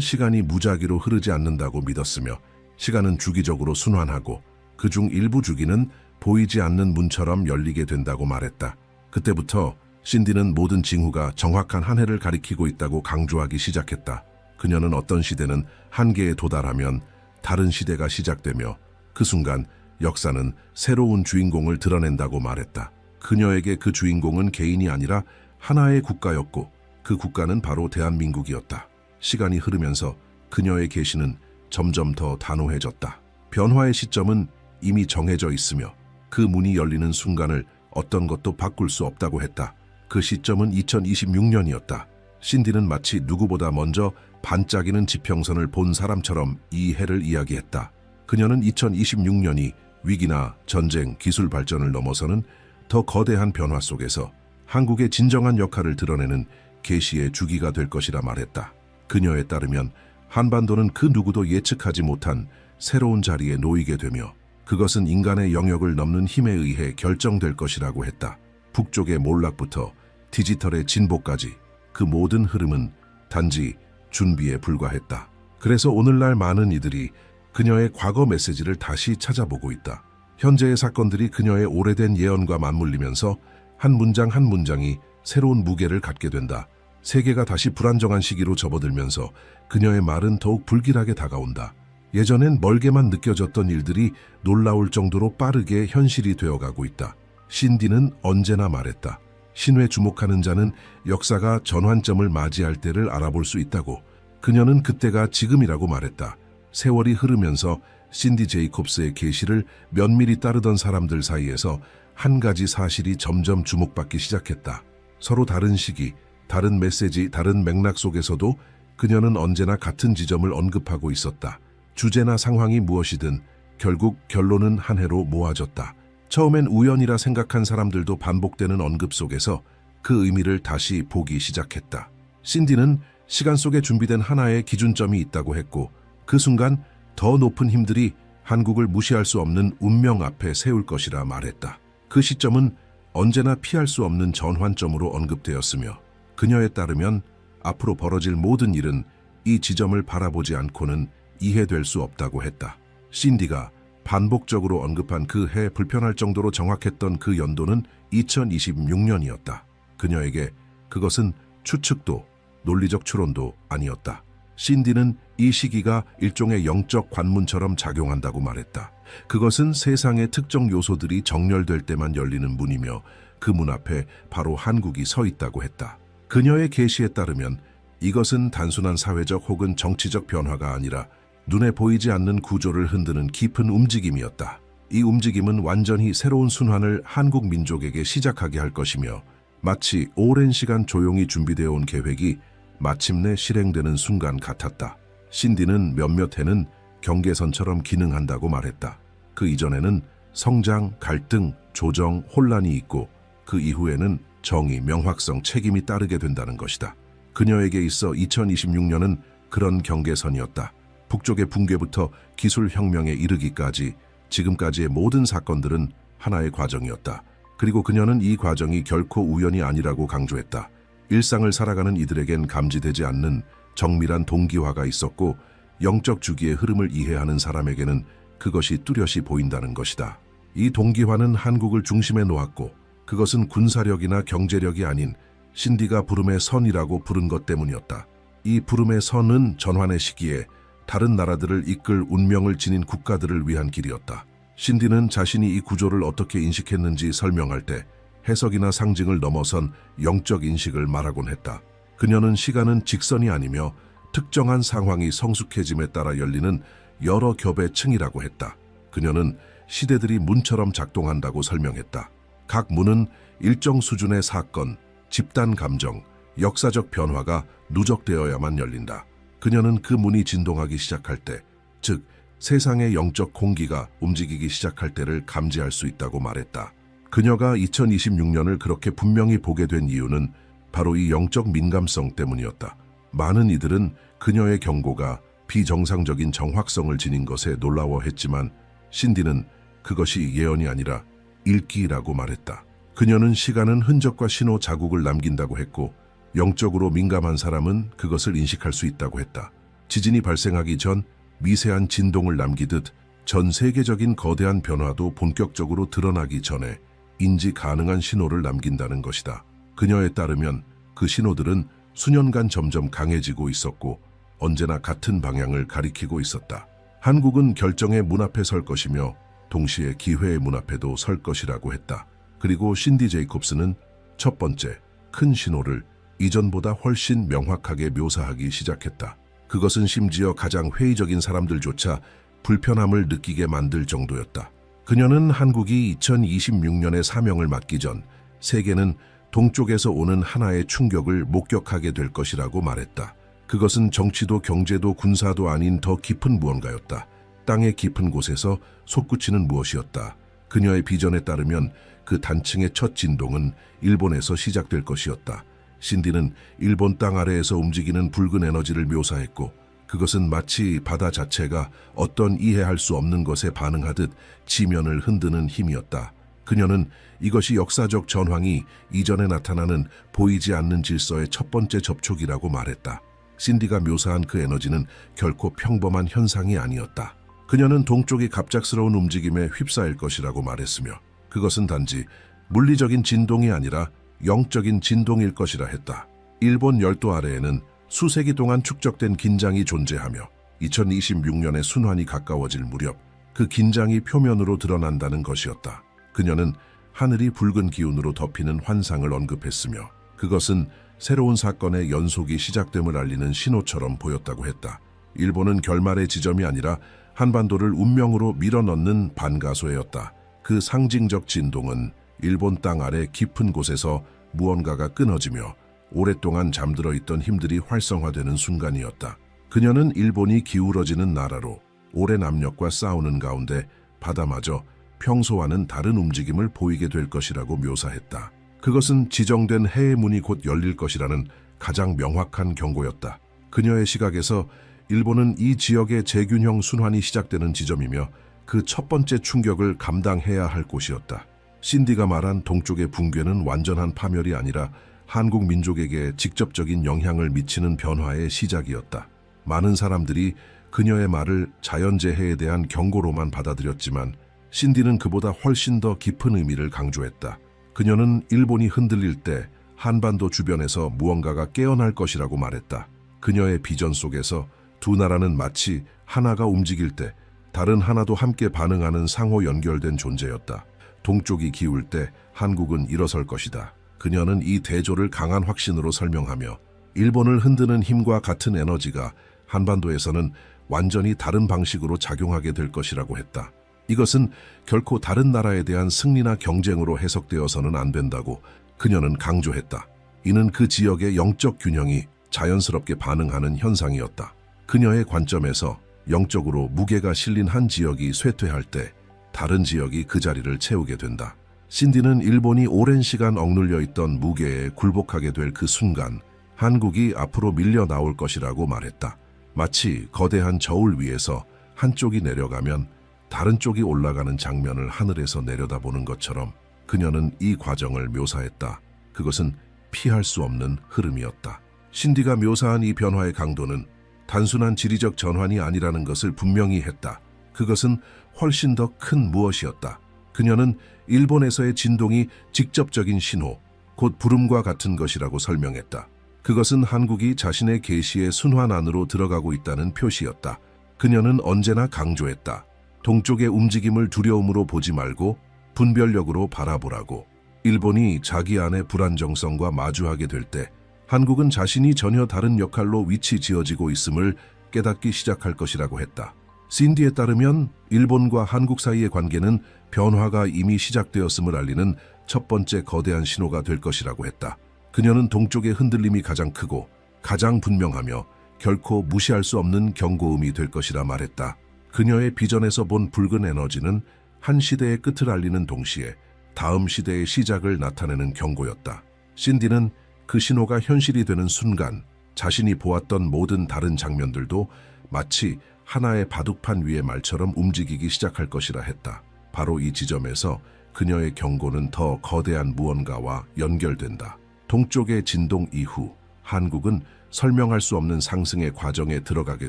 시간이 무작위로 흐르지 않는다고 믿었으며 시간은 주기적으로 순환하고 그중 일부 주기는 보이지 않는 문처럼 열리게 된다고 말했다. 그때부터 신디는 모든 징후가 정확한 한 해를 가리키고 있다고 강조하기 시작했다. 그녀는 어떤 시대는 한계에 도달하면 다른 시대가 시작되며 그 순간 역사는 새로운 주인공을 드러낸다고 말했다. 그녀에게 그 주인공은 개인이 아니라 하나의 국가였고 그 국가는 바로 대한민국이었다. 시간이 흐르면서 그녀의 계시는 점점 더 단호해졌다. 변화의 시점은 이미 정해져 있으며 그 문이 열리는 순간을 어떤 것도 바꿀 수 없다고 했다. 그 시점은 2026년이었다. 신디는 마치 누구보다 먼저 반짝이는 지평선을 본 사람처럼 이 해를 이야기했다. 그녀는 2026년이 위기나 전쟁, 기술 발전을 넘어서는 더 거대한 변화 속에서 한국의 진정한 역할을 드러내는 계시의 주기가 될 것이라 말했다. 그녀에 따르면 한반도는 그 누구도 예측하지 못한 새로운 자리에 놓이게 되며 그것은 인간의 영역을 넘는 힘에 의해 결정될 것이라고 했다. 북쪽의 몰락부터 디지털의 진보까지 그 모든 흐름은 단지 준비에 불과했다. 그래서 오늘날 많은 이들이 그녀의 과거 메시지를 다시 찾아보고 있다. 현재의 사건들이 그녀의 오래된 예언과 맞물리면서 한 문장 한 문장이 새로운 무게를 갖게 된다. 세계가 다시 불안정한 시기로 접어들면서 그녀의 말은 더욱 불길하게 다가온다. 예전엔 멀게만 느껴졌던 일들이 놀라울 정도로 빠르게 현실이 되어가고 있다. 신디는 언제나 말했다. 신에 주목하는 자는 역사가 전환점을 맞이할 때를 알아볼 수 있다고. 그녀는 그때가 지금이라고 말했다. 세월이 흐르면서 신디 제이콥스의 계시를 면밀히 따르던 사람들 사이에서 한 가지 사실이 점점 주목받기 시작했다. 서로 다른 시기, 다른 메시지, 다른 맥락 속에서도 그녀는 언제나 같은 지점을 언급하고 있었다. 주제나 상황이 무엇이든 결국 결론은 한 해로 모아졌다. 처음엔 우연이라 생각한 사람들도 반복되는 언급 속에서 그 의미를 다시 보기 시작했다. 신디는 시간 속에 준비된 하나의 기준점이 있다고 했고 그 순간 더 높은 힘들이 한국을 무시할 수 없는 운명 앞에 세울 것이라 말했다. 그 시점은 언제나 피할 수 없는 전환점으로 언급되었으며 그녀에 따르면 앞으로 벌어질 모든 일은 이 지점을 바라보지 않고는 이해될 수 없다고 했다. 신디가 반복적으로 언급한 그 해 불편할 정도로 정확했던 그 연도는 2026년이었다. 그녀에게 그것은 추측도 논리적 추론도 아니었다. 신디는 이 시기가 일종의 영적 관문처럼 작용한다고 말했다. 그것은 세상의 특정 요소들이 정렬될 때만 열리는 문이며 그 문 앞에 바로 한국이 서 있다고 했다. 그녀의 계시에 따르면 이것은 단순한 사회적 혹은 정치적 변화가 아니라 눈에 보이지 않는 구조를 흔드는 깊은 움직임이었다. 이 움직임은 완전히 새로운 순환을 한국 민족에게 시작하게 할 것이며 마치 오랜 시간 조용히 준비되어 온 계획이 마침내 실행되는 순간 같았다. 신디는 몇몇 해는 경계선처럼 기능한다고 말했다. 그 이전에는 성장, 갈등, 조정, 혼란이 있고 그 이후에는 정의, 명확성, 책임이 따르게 된다는 것이다. 그녀에게 있어 2026년은 그런 경계선이었다. 북쪽의 붕괴부터 기술혁명에 이르기까지 지금까지의 모든 사건들은 하나의 과정이었다. 그리고 그녀는 이 과정이 결코 우연이 아니라고 강조했다. 일상을 살아가는 이들에겐 감지되지 않는 정밀한 동기화가 있었고 영적 주기의 흐름을 이해하는 사람에게는 그것이 뚜렷이 보인다는 것이다. 이 동기화는 한국을 중심에 놓았고 그것은 군사력이나 경제력이 아닌 신디가 부름의 선이라고 부른 것 때문이었다. 이 부름의 선은 전환의 시기에 다른 나라들을 이끌 운명을 지닌 국가들을 위한 길이었다. 신디는 자신이 이 구조를 어떻게 인식했는지 설명할 때 해석이나 상징을 넘어선 영적 인식을 말하곤 했다. 그녀는 시간은 직선이 아니며 특정한 상황이 성숙해짐에 따라 열리는 여러 겹의 층이라고 했다. 그녀는 시대들이 문처럼 작동한다고 설명했다. 각 문은 일정 수준의 사건, 집단 감정, 역사적 변화가 누적되어야만 열린다. 그녀는 그 문이 진동하기 시작할 때, 즉 세상의 영적 공기가 움직이기 시작할 때를 감지할 수 있다고 말했다. 그녀가 2026년을 그렇게 분명히 보게 된 이유는 바로 이 영적 민감성 때문이었다. 많은 이들은 그녀의 경고가 비정상적인 정확성을 지닌 것에 놀라워했지만 신디는 그것이 예언이 아니라 읽기라고 말했다. 그녀는 시간은 흔적과 신호 자국을 남긴다고 했고 영적으로 민감한 사람은 그것을 인식할 수 있다고 했다. 지진이 발생하기 전 미세한 진동을 남기듯 전 세계적인 거대한 변화도 본격적으로 드러나기 전에 인지 가능한 신호를 남긴다는 것이다. 그녀에 따르면 그 신호들은 수년간 점점 강해지고 있었고 언제나 같은 방향을 가리키고 있었다. 한국은 결정의 문 앞에 설 것이며 동시에 기회의 문 앞에도 설 것이라고 했다. 그리고 신디 제이콥스는 첫 번째 큰 신호를 이전보다 훨씬 명확하게 묘사하기 시작했다. 그것은 심지어 가장 회의적인 사람들조차 불편함을 느끼게 만들 정도였다. 그녀는 한국이 2026년에 사명을 맡기 전 세계는 동쪽에서 오는 하나의 충격을 목격하게 될 것이라고 말했다. 그것은 정치도 경제도 군사도 아닌 더 깊은 무언가였다. 땅의 깊은 곳에서 솟구치는 무엇이었다. 그녀의 비전에 따르면 그 단층의 첫 진동은 일본에서 시작될 것이었다. 신디는 일본 땅 아래에서 움직이는 붉은 에너지를 묘사했고 그것은 마치 바다 자체가 어떤 이해할 수 없는 것에 반응하듯 지면을 흔드는 힘이었다. 그녀는 이것이 역사적 전황이 이전에 나타나는 보이지 않는 질서의 첫 번째 접촉이라고 말했다. 신디가 묘사한 그 에너지는 결코 평범한 현상이 아니었다. 그녀는 동쪽이 갑작스러운 움직임에 휩싸일 것이라고 말했으며 그것은 단지 물리적인 진동이 아니라 영적인 진동일 것이라 했다. 일본 열도 아래에는 수세기 동안 축적된 긴장이 존재하며 2026년의 순환이 가까워질 무렵 그 긴장이 표면으로 드러난다는 것이었다. 그녀는 하늘이 붉은 기운으로 덮이는 환상을 언급했으며 그것은 새로운 사건의 연속이 시작됨을 알리는 신호처럼 보였다고 했다. 일본은 결말의 지점이 아니라 한반도를 운명으로 밀어넣는 반가소였다. 그 상징적 진동은 일본 땅 아래 깊은 곳에서 무언가가 끊어지며 오랫동안 잠들어 있던 힘들이 활성화되는 순간이었다. 그녀는 일본이 기울어지는 나라로 오랜 압력과 싸우는 가운데 바다마저 평소와는 다른 움직임을 보이게 될 것이라고 묘사했다. 그것은 지정된 해의 문이 곧 열릴 것이라는 가장 명확한 경고였다. 그녀의 시각에서 일본은 이 지역의 재균형 순환이 시작되는 지점이며 그 첫 번째 충격을 감당해야 할 곳이었다. 신디가 말한 동쪽의 붕괴는 완전한 파멸이 아니라 한국 민족에게 직접적인 영향을 미치는 변화의 시작이었다. 많은 사람들이 그녀의 말을 자연재해에 대한 경고로만 받아들였지만 신디는 그보다 훨씬 더 깊은 의미를 강조했다. 그녀는 일본이 흔들릴 때 한반도 주변에서 무언가가 깨어날 것이라고 말했다. 그녀의 비전 속에서 두 나라는 마치 하나가 움직일 때 다른 하나도 함께 반응하는 상호 연결된 존재였다. 동쪽이 기울 때 한국은 일어설 것이다. 그녀는 이 대조를 강한 확신으로 설명하며 일본을 흔드는 힘과 같은 에너지가 한반도에서는 완전히 다른 방식으로 작용하게 될 것이라고 했다. 이것은 결코 다른 나라에 대한 승리나 경쟁으로 해석되어서는 안 된다고 그녀는 강조했다. 이는 그 지역의 영적 균형이 자연스럽게 반응하는 현상이었다. 그녀의 관점에서 영적으로 무게가 실린 한 지역이 쇠퇴할 때 다른 지역이 그 자리를 채우게 된다. 신디는 일본이 오랜 시간 억눌려 있던 무게에 굴복하게 될 그 순간 한국이 앞으로 밀려 나올 것이라고 말했다. 마치 거대한 저울 위에서 한쪽이 내려가면 다른 쪽이 올라가는 장면을 하늘에서 내려다보는 것처럼 그녀는 이 과정을 묘사했다. 그것은 피할 수 없는 흐름이었다. 신디가 묘사한 이 변화의 강도는 단순한 지리적 전환이 아니라는 것을 분명히 했다. 그것은 훨씬 더 큰 무엇이었다. 그녀는 일본에서의 진동이 직접적인 신호, 곧 부름과 같은 것이라고 설명했다. 그것은 한국이 자신의 계시의 순환 안으로 들어가고 있다는 표시였다. 그녀는 언제나 강조했다. 동쪽의 움직임을 두려움으로 보지 말고 분별력으로 바라보라고. 일본이 자기 안의 불안정성과 마주하게 될 때 한국은 자신이 전혀 다른 역할로 위치 지어지고 있음을 깨닫기 시작할 것이라고 했다. 신디에 따르면 일본과 한국 사이의 관계는 변화가 이미 시작되었음을 알리는 첫 번째 거대한 신호가 될 것이라고 했다. 그녀는 동쪽의 흔들림이 가장 크고 가장 분명하며 결코 무시할 수 없는 경고음이 될 것이라 말했다. 그녀의 비전에서 본 붉은 에너지는 한 시대의 끝을 알리는 동시에 다음 시대의 시작을 나타내는 경고였다. 신디는 그 신호가 현실이 되는 순간 자신이 보았던 모든 다른 장면들도 마치 하나의 바둑판 위의 말처럼 움직이기 시작할 것이라 했다. 바로 이 지점에서 그녀의 경고는 더 거대한 무언가와 연결된다. 동쪽의 진동 이후 한국은 설명할 수 없는 상승의 과정에 들어가게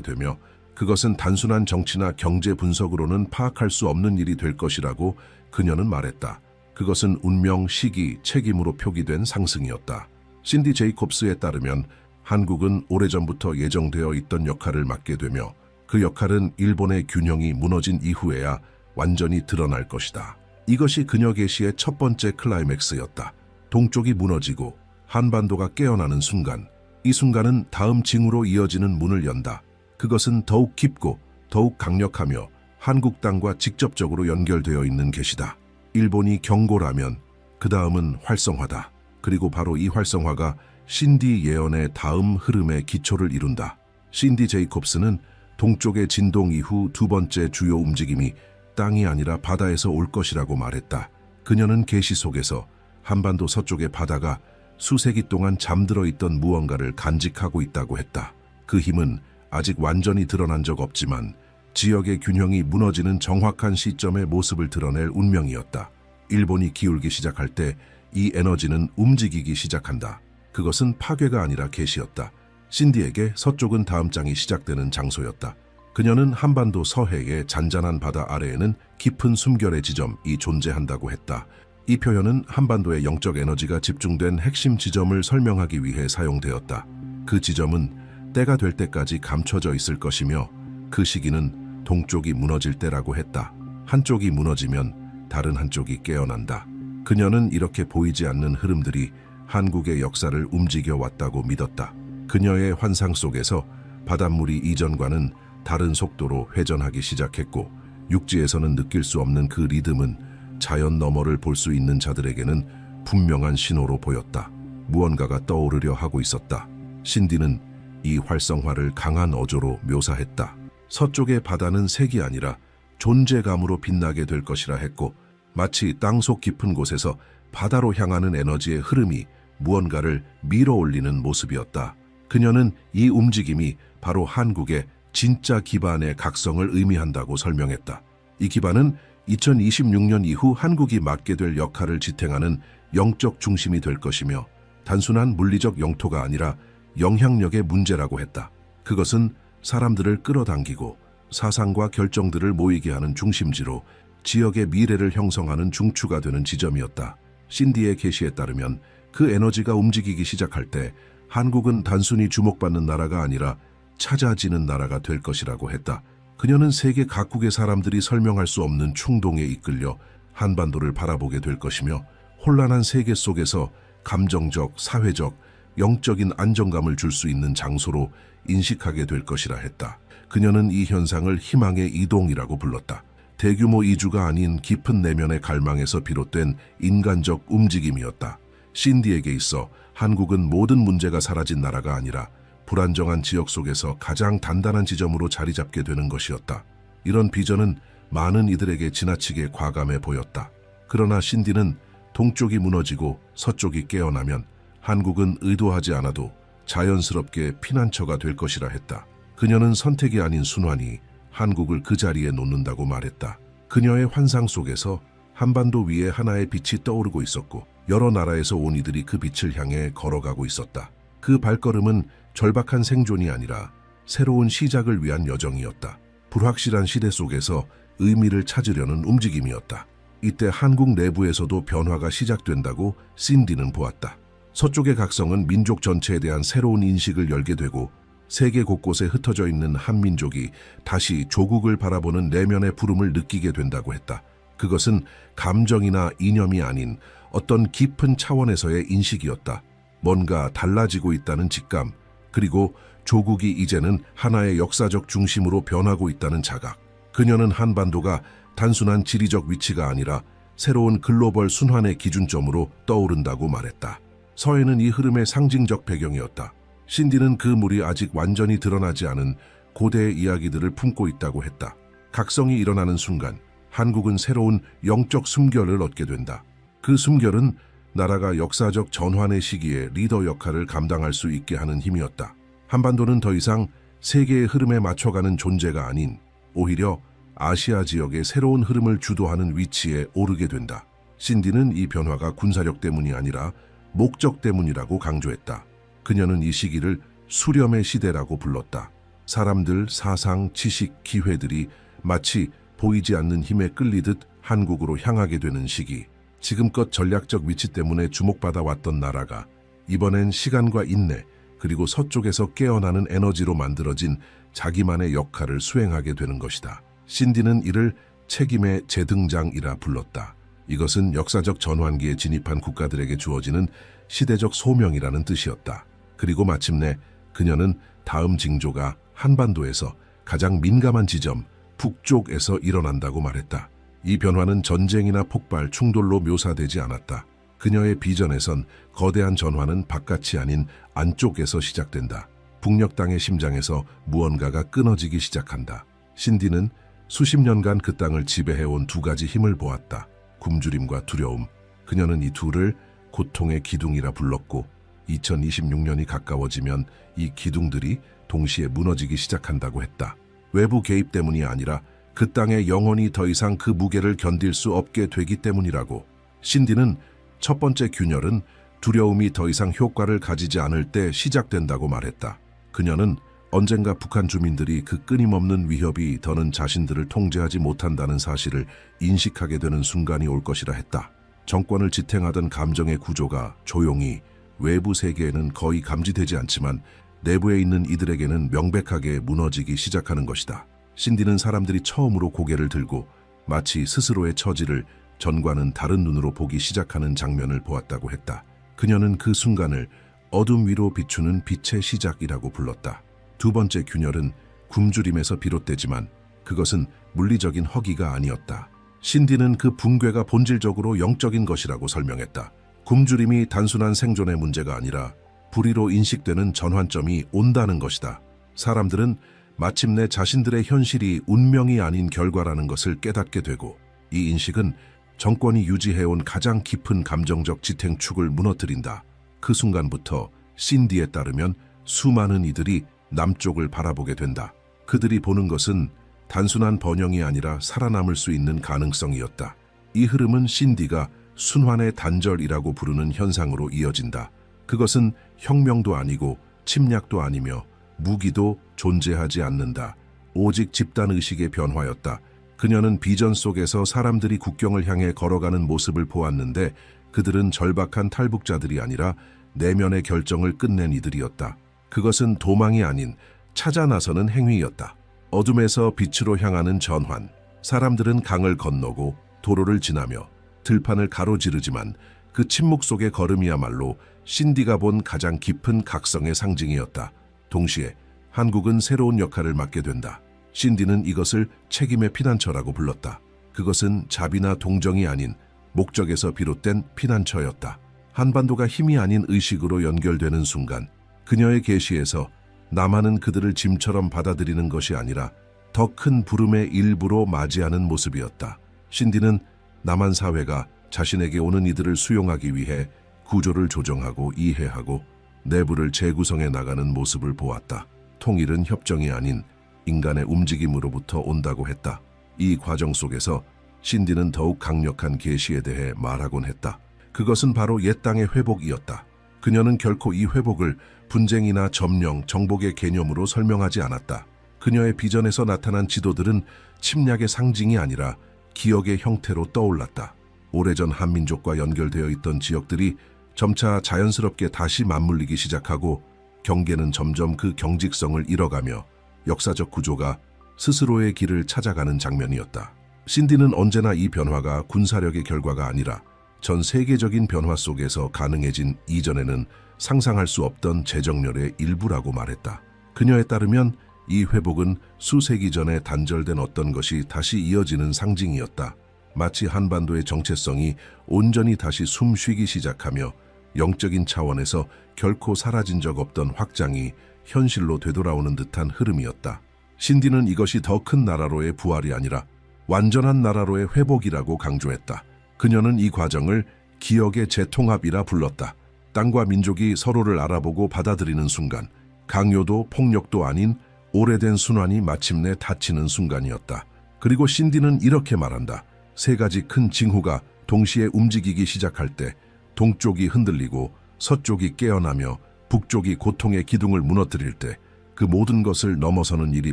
되며 그것은 단순한 정치나 경제 분석으로는 파악할 수 없는 일이 될 것이라고 그녀는 말했다. 그것은 운명, 시기, 책임으로 표기된 상승이었다. 신디 제이콥스에 따르면 한국은 오래전부터 예정되어 있던 역할을 맡게 되며 그 역할은 일본의 균형이 무너진 이후에야 완전히 드러날 것이다. 이것이 그녀 계시의 첫 번째 클라이맥스였다. 동쪽이 무너지고 한반도가 깨어나는 순간, 이 순간은 다음 징후로 이어지는 문을 연다. 그것은 더욱 깊고 더욱 강력하며 한국 땅과 직접적으로 연결되어 있는 계시다. 일본이 경고라면 그 다음은 활성화다. 그리고 바로 이 활성화가 신디 예언의 다음 흐름의 기초를 이룬다. 신디 제이콥스는 동쪽의 진동 이후 두 번째 주요 움직임이 땅이 아니라 바다에서 올 것이라고 말했다. 그녀는 계시 속에서 한반도 서쪽의 바다가 수세기 동안 잠들어 있던 무언가를 간직하고 있다고 했다. 그 힘은 아직 완전히 드러난 적 없지만 지역의 균형이 무너지는 정확한 시점의 모습을 드러낼 운명이었다. 일본이 기울기 시작할 때 이 에너지는 움직이기 시작한다. 그것은 파괴가 아니라 계시였다. 신디에게 서쪽은 다음 장이 시작되는 장소였다. 그녀는 한반도 서해의 잔잔한 바다 아래에는 깊은 숨결의 지점이 존재한다고 했다. 이 표현은 한반도의 영적 에너지가 집중된 핵심 지점을 설명하기 위해 사용되었다. 그 지점은 때가 될 때까지 감춰져 있을 것이며 그 시기는 동쪽이 무너질 때라고 했다. 한쪽이 무너지면 다른 한쪽이 깨어난다. 그녀는 이렇게 보이지 않는 흐름들이 한국의 역사를 움직여 왔다고 믿었다. 그녀의 환상 속에서 바닷물이 이전과는 다른 속도로 회전하기 시작했고 육지에서는 느낄 수 없는 그 리듬은 자연 너머를 볼 수 있는 자들에게는 분명한 신호로 보였다. 무언가가 떠오르려 하고 있었다. 신디는 이 활성화를 강한 어조로 묘사했다. 서쪽의 바다는 색이 아니라 존재감으로 빛나게 될 것이라 했고 마치 땅속 깊은 곳에서 바다로 향하는 에너지의 흐름이 무언가를 밀어올리는 모습이었다. 그녀는 이 움직임이 바로 한국의 진짜 기반의 각성을 의미한다고 설명했다. 이 기반은 2026년 이후 한국이 맡게 될 역할을 지탱하는 영적 중심이 될 것이며 단순한 물리적 영토가 아니라 영향력의 문제라고 했다. 그것은 사람들을 끌어당기고 사상과 결정들을 모이게 하는 중심지로 지역의 미래를 형성하는 중추가 되는 지점이었다. 신디의 계시에 따르면 그 에너지가 움직이기 시작할 때 한국은 단순히 주목받는 나라가 아니라 찾아지는 나라가 될 것이라고 했다. 그녀는 세계 각국의 사람들이 설명할 수 없는 충동에 이끌려 한반도를 바라보게 될 것이며 혼란한 세계 속에서 감정적, 사회적, 영적인 안정감을 줄 수 있는 장소로 인식하게 될 것이라 했다. 그녀는 이 현상을 희망의 이동이라고 불렀다. 대규모 이주가 아닌 깊은 내면의 갈망에서 비롯된 인간적 움직임이었다. 신디에게 있어 한국은 모든 문제가 사라진 나라가 아니라 불안정한 지역 속에서 가장 단단한 지점으로 자리 잡게 되는 것이었다. 이런 비전은 많은 이들에게 지나치게 과감해 보였다. 그러나 신디는 동쪽이 무너지고 서쪽이 깨어나면 한국은 의도하지 않아도 자연스럽게 피난처가 될 것이라 했다. 그녀는 선택이 아닌 순환이 한국을 그 자리에 놓는다고 말했다. 그녀의 환상 속에서 한반도 위에 하나의 빛이 떠오르고 있었고 여러 나라에서 온 이들이 그 빛을 향해 걸어가고 있었다. 그 발걸음은 절박한 생존이 아니라 새로운 시작을 위한 여정이었다. 불확실한 시대 속에서 의미를 찾으려는 움직임이었다. 이때 한국 내부에서도 변화가 시작된다고 신디는 보았다. 서쪽의 각성은 민족 전체에 대한 새로운 인식을 열게 되고 세계 곳곳에 흩어져 있는 한민족이 다시 조국을 바라보는 내면의 부름을 느끼게 된다고 했다. 그것은 감정이나 이념이 아닌 어떤 깊은 차원에서의 인식이었다. 뭔가 달라지고 있다는 직감, 그리고 조국이 이제는 하나의 역사적 중심으로 변하고 있다는 자각. 그녀는 한반도가 단순한 지리적 위치가 아니라 새로운 글로벌 순환의 기준점으로 떠오른다고 말했다. 서해는 이 흐름의 상징적 배경이었다. 신디는 그 물이 아직 완전히 드러나지 않은 고대의 이야기들을 품고 있다고 했다. 각성이 일어나는 순간 한국은 새로운 영적 숨결을 얻게 된다. 그 숨결은 나라가 역사적 전환의 시기에 리더 역할을 감당할 수 있게 하는 힘이었다. 한반도는 더 이상 세계의 흐름에 맞춰가는 존재가 아닌 오히려 아시아 지역의 새로운 흐름을 주도하는 위치에 오르게 된다. 신디는 이 변화가 군사력 때문이 아니라 목적 때문이라고 강조했다. 그녀는 이 시기를 수렴의 시대라고 불렀다. 사람들, 사상, 지식, 기회들이 마치 보이지 않는 힘에 끌리듯 한국으로 향하게 되는 시기. 지금껏 전략적 위치 때문에 주목받아 왔던 나라가 이번엔 시간과 인내, 그리고 서쪽에서 깨어나는 에너지로 만들어진 자기만의 역할을 수행하게 되는 것이다. 신디는 이를 책임의 재등장이라 불렀다. 이것은 역사적 전환기에 진입한 국가들에게 주어지는 시대적 소명이라는 뜻이었다. 그리고 마침내 그녀는 다음 징조가 한반도에서 가장 민감한 지점, 북쪽에서 일어난다고 말했다. 이 변화는 전쟁이나 폭발, 충돌로 묘사되지 않았다. 그녀의 비전에선 거대한 전환은 바깥이 아닌 안쪽에서 시작된다. 북녘 땅의 심장에서 무언가가 끊어지기 시작한다. 신디는 수십 년간 그 땅을 지배해온 두 가지 힘을 보았다. 굶주림과 두려움. 그녀는 이 둘을 고통의 기둥이라 불렀고 2026년이 가까워지면 이 기둥들이 동시에 무너지기 시작한다고 했다. 외부 개입 때문이 아니라 그 땅에 영혼이 더 이상 그 무게를 견딜 수 없게 되기 때문이라고. 신디는 첫 번째 균열은 두려움이 더 이상 효과를 가지지 않을 때 시작된다고 말했다. 그녀는 언젠가 북한 주민들이 그 끊임없는 위협이 더는 자신들을 통제하지 못한다는 사실을 인식하게 되는 순간이 올 것이라 했다. 정권을 지탱하던 감정의 구조가 조용히 외부 세계에는 거의 감지되지 않지만 내부에 있는 이들에게는 명백하게 무너지기 시작하는 것이다. 신디는 사람들이 처음으로 고개를 들고 마치 스스로의 처지를 전과는 다른 눈으로 보기 시작하는 장면을 보았다고 했다. 그녀는 그 순간을 어둠 위로 비추는 빛의 시작이라고 불렀다. 두 번째 균열은 굶주림에서 비롯되지만 그것은 물리적인 허기가 아니었다. 신디는 그 붕괴가 본질적으로 영적인 것이라고 설명했다. 굶주림이 단순한 생존의 문제가 아니라 불의로 인식되는 전환점이 온다는 것이다. 사람들은 마침내 자신들의 현실이 운명이 아닌 결과라는 것을 깨닫게 되고 이 인식은 정권이 유지해온 가장 깊은 감정적 지탱축을 무너뜨린다. 그 순간부터 신디에 따르면 수많은 이들이 남쪽을 바라보게 된다. 그들이 보는 것은 단순한 번영이 아니라 살아남을 수 있는 가능성이었다. 이 흐름은 신디가 순환의 단절이라고 부르는 현상으로 이어진다. 그것은 혁명도 아니고 침략도 아니며 무기도 존재하지 않는다. 오직 집단의식의 변화였다. 그녀는 비전 속에서 사람들이 국경을 향해 걸어가는 모습을 보았는데 그들은 절박한 탈북자들이 아니라 내면의 결정을 끝낸 이들이었다. 그것은 도망이 아닌 찾아 나서는 행위였다. 어둠에서 빛으로 향하는 전환. 사람들은 강을 건너고 도로를 지나며 들판을 가로지르지만 그 침묵 속의 걸음이야말로 신디가 본 가장 깊은 각성의 상징이었다. 동시에 한국은 새로운 역할을 맡게 된다. 신디는 이것을 책임의 피난처라고 불렀다. 그것은 자비나 동정이 아닌 목적에서 비롯된 피난처였다. 한반도가 힘이 아닌 의식으로 연결되는 순간 그녀의 계시에서 남한은 그들을 짐처럼 받아들이는 것이 아니라 더 큰 부름의 일부로 맞이하는 모습이었다. 신디는 남한 사회가 자신에게 오는 이들을 수용하기 위해 구조를 조정하고 이해하고 내부를 재구성해 나가는 모습을 보았다. 통일은 협정이 아닌 인간의 움직임으로부터 온다고 했다. 이 과정 속에서 신디는 더욱 강력한 계시에 대해 말하곤 했다. 그것은 바로 옛 땅의 회복이었다. 그녀는 결코 이 회복을 분쟁이나 점령, 정복의 개념으로 설명하지 않았다. 그녀의 비전에서 나타난 지도들은 침략의 상징이 아니라 기억의 형태로 떠올랐다. 오래전 한민족과 연결되어 있던 지역들이 점차 자연스럽게 다시 맞물리기 시작하고 경계는 점점 그 경직성을 잃어가며 역사적 구조가 스스로의 길을 찾아가는 장면이었다. 신디는 언제나 이 변화가 군사력의 결과가 아니라 전 세계적인 변화 속에서 가능해진 이전에는 상상할 수 없던 재정렬의 일부라고 말했다. 그녀에 따르면 이 회복은 수세기 전에 단절된 어떤 것이 다시 이어지는 상징이었다. 마치 한반도의 정체성이 온전히 다시 숨쉬기 시작하며 영적인 차원에서 결코 사라진 적 없던 확장이 현실로 되돌아오는 듯한 흐름이었다. 신디는 이것이 더 큰 나라로의 부활이 아니라 완전한 나라로의 회복이라고 강조했다. 그녀는 이 과정을 기억의 재통합이라 불렀다. 땅과 민족이 서로를 알아보고 받아들이는 순간, 강요도 폭력도 아닌 오래된 순환이 마침내 닫히는 순간이었다. 그리고 신디는 이렇게 말한다. 세 가지 큰 징후가 동시에 움직이기 시작할 때 동쪽이 흔들리고 서쪽이 깨어나며 북쪽이 고통의 기둥을 무너뜨릴 때 그 모든 것을 넘어서는 일이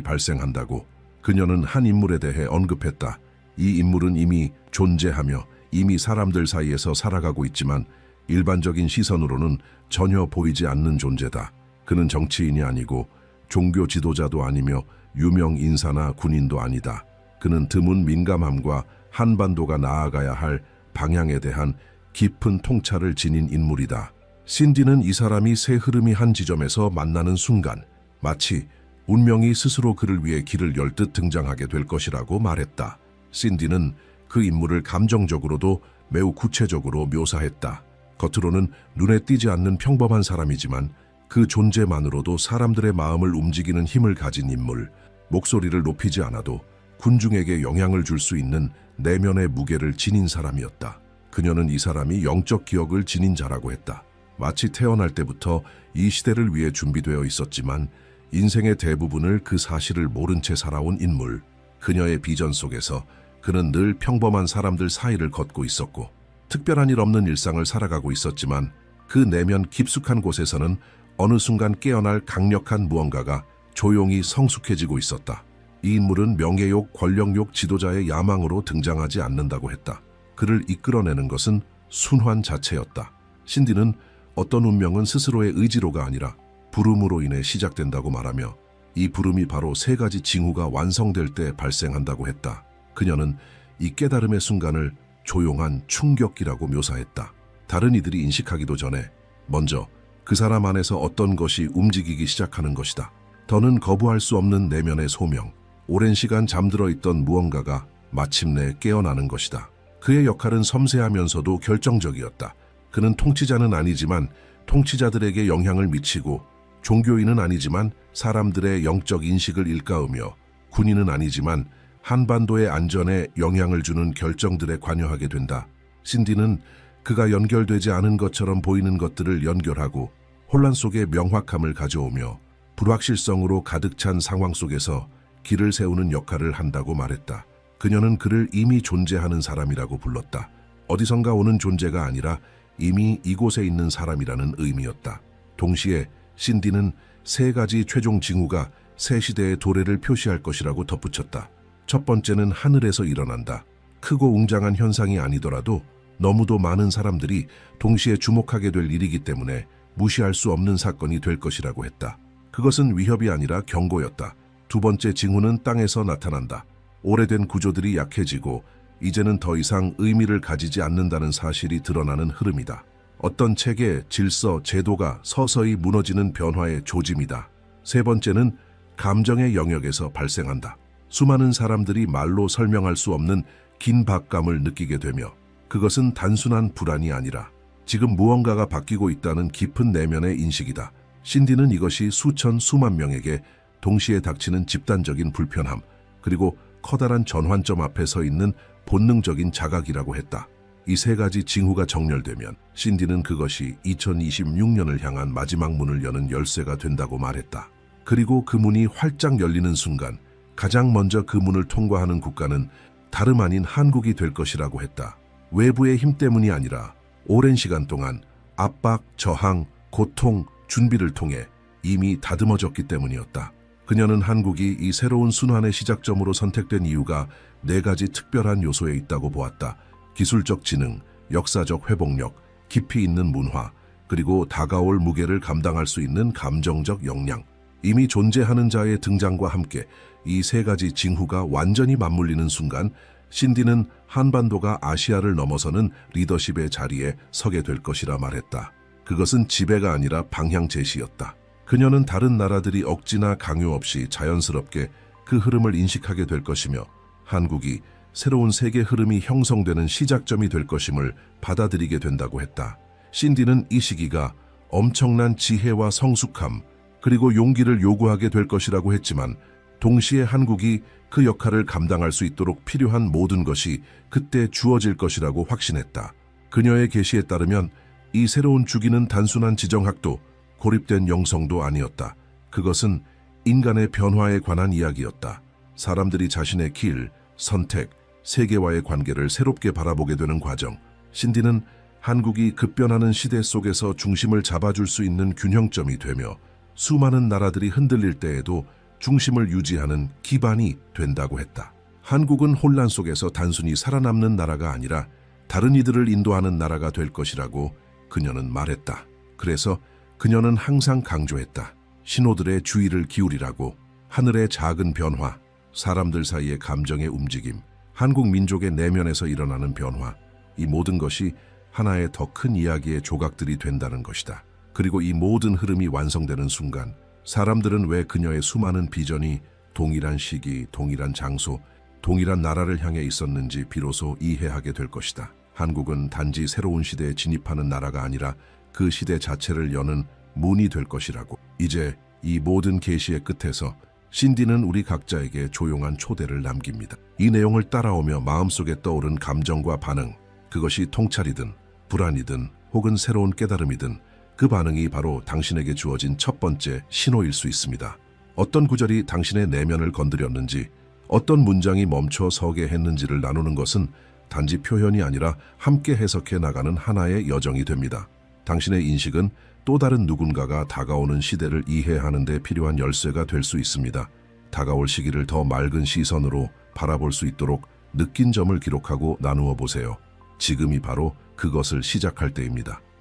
발생한다고 그녀는 한 인물에 대해 언급했다. 이 인물은 이미 존재하며 이미 사람들 사이에서 살아가고 있지만 일반적인 시선으로는 전혀 보이지 않는 존재다. 그는 정치인이 아니고 종교 지도자도 아니며 유명 인사나 군인도 아니다. 그는 드문 민감함과 한반도가 나아가야 할 방향에 대한 깊은 통찰을 지닌 인물이다. 신디는 이 사람이 새 흐름이 한 지점에서 만나는 순간 마치 운명이 스스로 그를 위해 길을 열듯 등장하게 될 것이라고 말했다. 신디는 그 인물을 감정적으로도 매우 구체적으로 묘사했다. 겉으로는 눈에 띄지 않는 평범한 사람이지만 그 존재만으로도 사람들의 마음을 움직이는 힘을 가진 인물, 목소리를 높이지 않아도 군중에게 영향을 줄 수 있는 내면의 무게를 지닌 사람이었다. 그녀는 이 사람이 영적 기억을 지닌 자라고 했다. 마치 태어날 때부터 이 시대를 위해 준비되어 있었지만 인생의 대부분을 그 사실을 모른 채 살아온 인물. 그녀의 비전 속에서 그는 늘 평범한 사람들 사이를 걷고 있었고 특별한 일 없는 일상을 살아가고 있었지만 그 내면 깊숙한 곳에서는 어느 순간 깨어날 강력한 무언가가 조용히 성숙해지고 있었다. 이 인물은 명예욕, 권력욕, 지도자의 야망으로 등장하지 않는다고 했다. 그를 이끌어내는 것은 순환 자체였다. 신디는 어떤 운명은 스스로의 의지로가 아니라 부름으로 인해 시작된다고 말하며 이 부름이 바로 세 가지 징후가 완성될 때 발생한다고 했다. 그녀는 이 깨달음의 순간을 조용한 충격기라고 묘사했다. 다른 이들이 인식하기도 전에 먼저 그 사람 안에서 어떤 것이 움직이기 시작하는 것이다. 더는 거부할 수 없는 내면의 소명, 오랜 시간 잠들어 있던 무언가가 마침내 깨어나는 것이다. 그의 역할은 섬세하면서도 결정적이었다. 그는 통치자는 아니지만 통치자들에게 영향을 미치고 종교인은 아니지만 사람들의 영적 인식을 일깨우며 군인은 아니지만 한반도의 안전에 영향을 주는 결정들에 관여하게 된다. 신디는 그가 연결되지 않은 것처럼 보이는 것들을 연결하고 혼란 속에 명확함을 가져오며 불확실성으로 가득 찬 상황 속에서 길을 세우는 역할을 한다고 말했다. 그녀는 그를 이미 존재하는 사람이라고 불렀다. 어디선가 오는 존재가 아니라 이미 이곳에 있는 사람이라는 의미였다. 동시에 신디는 세 가지 최종 징후가 새 시대의 도래를 표시할 것이라고 덧붙였다. 첫 번째는 하늘에서 일어난다. 크고 웅장한 현상이 아니더라도 너무도 많은 사람들이 동시에 주목하게 될 일이기 때문에 무시할 수 없는 사건이 될 것이라고 했다. 그것은 위협이 아니라 경고였다. 두 번째 징후는 땅에서 나타난다. 오래된 구조들이 약해지고 이제는 더 이상 의미를 가지지 않는다는 사실이 드러나는 흐름이다. 어떤 체계, 질서, 제도가 서서히 무너지는 변화의 조짐이다. 세 번째는 감정의 영역에서 발생한다. 수많은 사람들이 말로 설명할 수 없는 긴박감을 느끼게 되며 그것은 단순한 불안이 아니라 지금 무언가가 바뀌고 있다는 깊은 내면의 인식이다. 신디는 이것이 수만 명에게 동시에 닥치는 집단적인 불편함, 그리고 커다란 전환점 앞에 서 있는 본능적인 자각이라고 했다. 이 세 가지 징후가 정렬되면 신디는 그것이 2026년을 향한 마지막 문을 여는 열쇠가 된다고 말했다. 그리고 그 문이 활짝 열리는 순간 가장 먼저 그 문을 통과하는 국가는 다름 아닌 한국이 될 것이라고 했다. 외부의 힘 때문이 아니라 오랜 시간 동안 압박, 저항, 고통, 준비를 통해 이미 다듬어졌기 때문이었다. 그녀는 한국이 이 새로운 순환의 시작점으로 선택된 이유가 네 가지 특별한 요소에 있다고 보았다. 기술적 지능, 역사적 회복력, 깊이 있는 문화, 그리고 다가올 무게를 감당할 수 있는 감정적 역량. 이미 존재하는 자의 등장과 함께 이 세 가지 징후가 완전히 맞물리는 순간 신디는 한반도가 아시아를 넘어서는 리더십의 자리에 서게 될 것이라 말했다. 그것은 지배가 아니라 방향 제시였다. 그녀는 다른 나라들이 억지나 강요 없이 자연스럽게 그 흐름을 인식하게 될 것이며 한국이 새로운 세계 흐름이 형성되는 시작점이 될 것임을 받아들이게 된다고 했다. 신디는 이 시기가 엄청난 지혜와 성숙함 그리고 용기를 요구하게 될 것이라고 했지만 동시에 한국이 그 역할을 감당할 수 있도록 필요한 모든 것이 그때 주어질 것이라고 확신했다. 그녀의 계시에 따르면 이 새로운 주기는 단순한 지정학도 고립된 영성도 아니었다. 그것은 인간의 변화에 관한 이야기였다. 사람들이 자신의 길, 선택, 세계와의 관계를 새롭게 바라보게 되는 과정, 신디는 한국이 급변하는 시대 속에서 중심을 잡아줄 수 있는 균형점이 되며 수많은 나라들이 흔들릴 때에도 중심을 유지하는 기반이 된다고 했다. 한국은 혼란 속에서 단순히 살아남는 나라가 아니라 다른 이들을 인도하는 나라가 될 것이라고 그녀는 말했다. 그래서 그녀는 항상 강조했다. 신호들의 주의를 기울이라고. 하늘의 작은 변화, 사람들 사이의 감정의 움직임, 한국 민족의 내면에서 일어나는 변화, 이 모든 것이 하나의 더 큰 이야기의 조각들이 된다는 것이다. 그리고 이 모든 흐름이 완성되는 순간 사람들은 왜 그녀의 수많은 비전이 동일한 시기, 동일한 장소, 동일한 나라를 향해 있었는지 비로소 이해하게 될 것이다. 한국은 단지 새로운 시대에 진입하는 나라가 아니라 그 시대 자체를 여는 문이 될 것이라고. 이제 이 모든 계시의 끝에서 신디는 우리 각자에게 조용한 초대를 남깁니다. 이 내용을 따라오며 마음속에 떠오른 감정과 반응, 그것이 통찰이든 불안이든 혹은 새로운 깨달음이든 그 반응이 바로 당신에게 주어진 첫 번째 신호일 수 있습니다. 어떤 구절이 당신의 내면을 건드렸는지, 어떤 문장이 멈춰 서게 했는지를 나누는 것은 단지 표현이 아니라 함께 해석해 나가는 하나의 여정이 됩니다. 당신의 인식은 또 다른 누군가가 다가오는 시대를 이해하는 데 필요한 열쇠가 될 수 있습니다. 다가올 시기를 더 맑은 시선으로 바라볼 수 있도록 느낀 점을 기록하고 나누어 보세요. 지금이 바로 그것을 시작할 때입니다.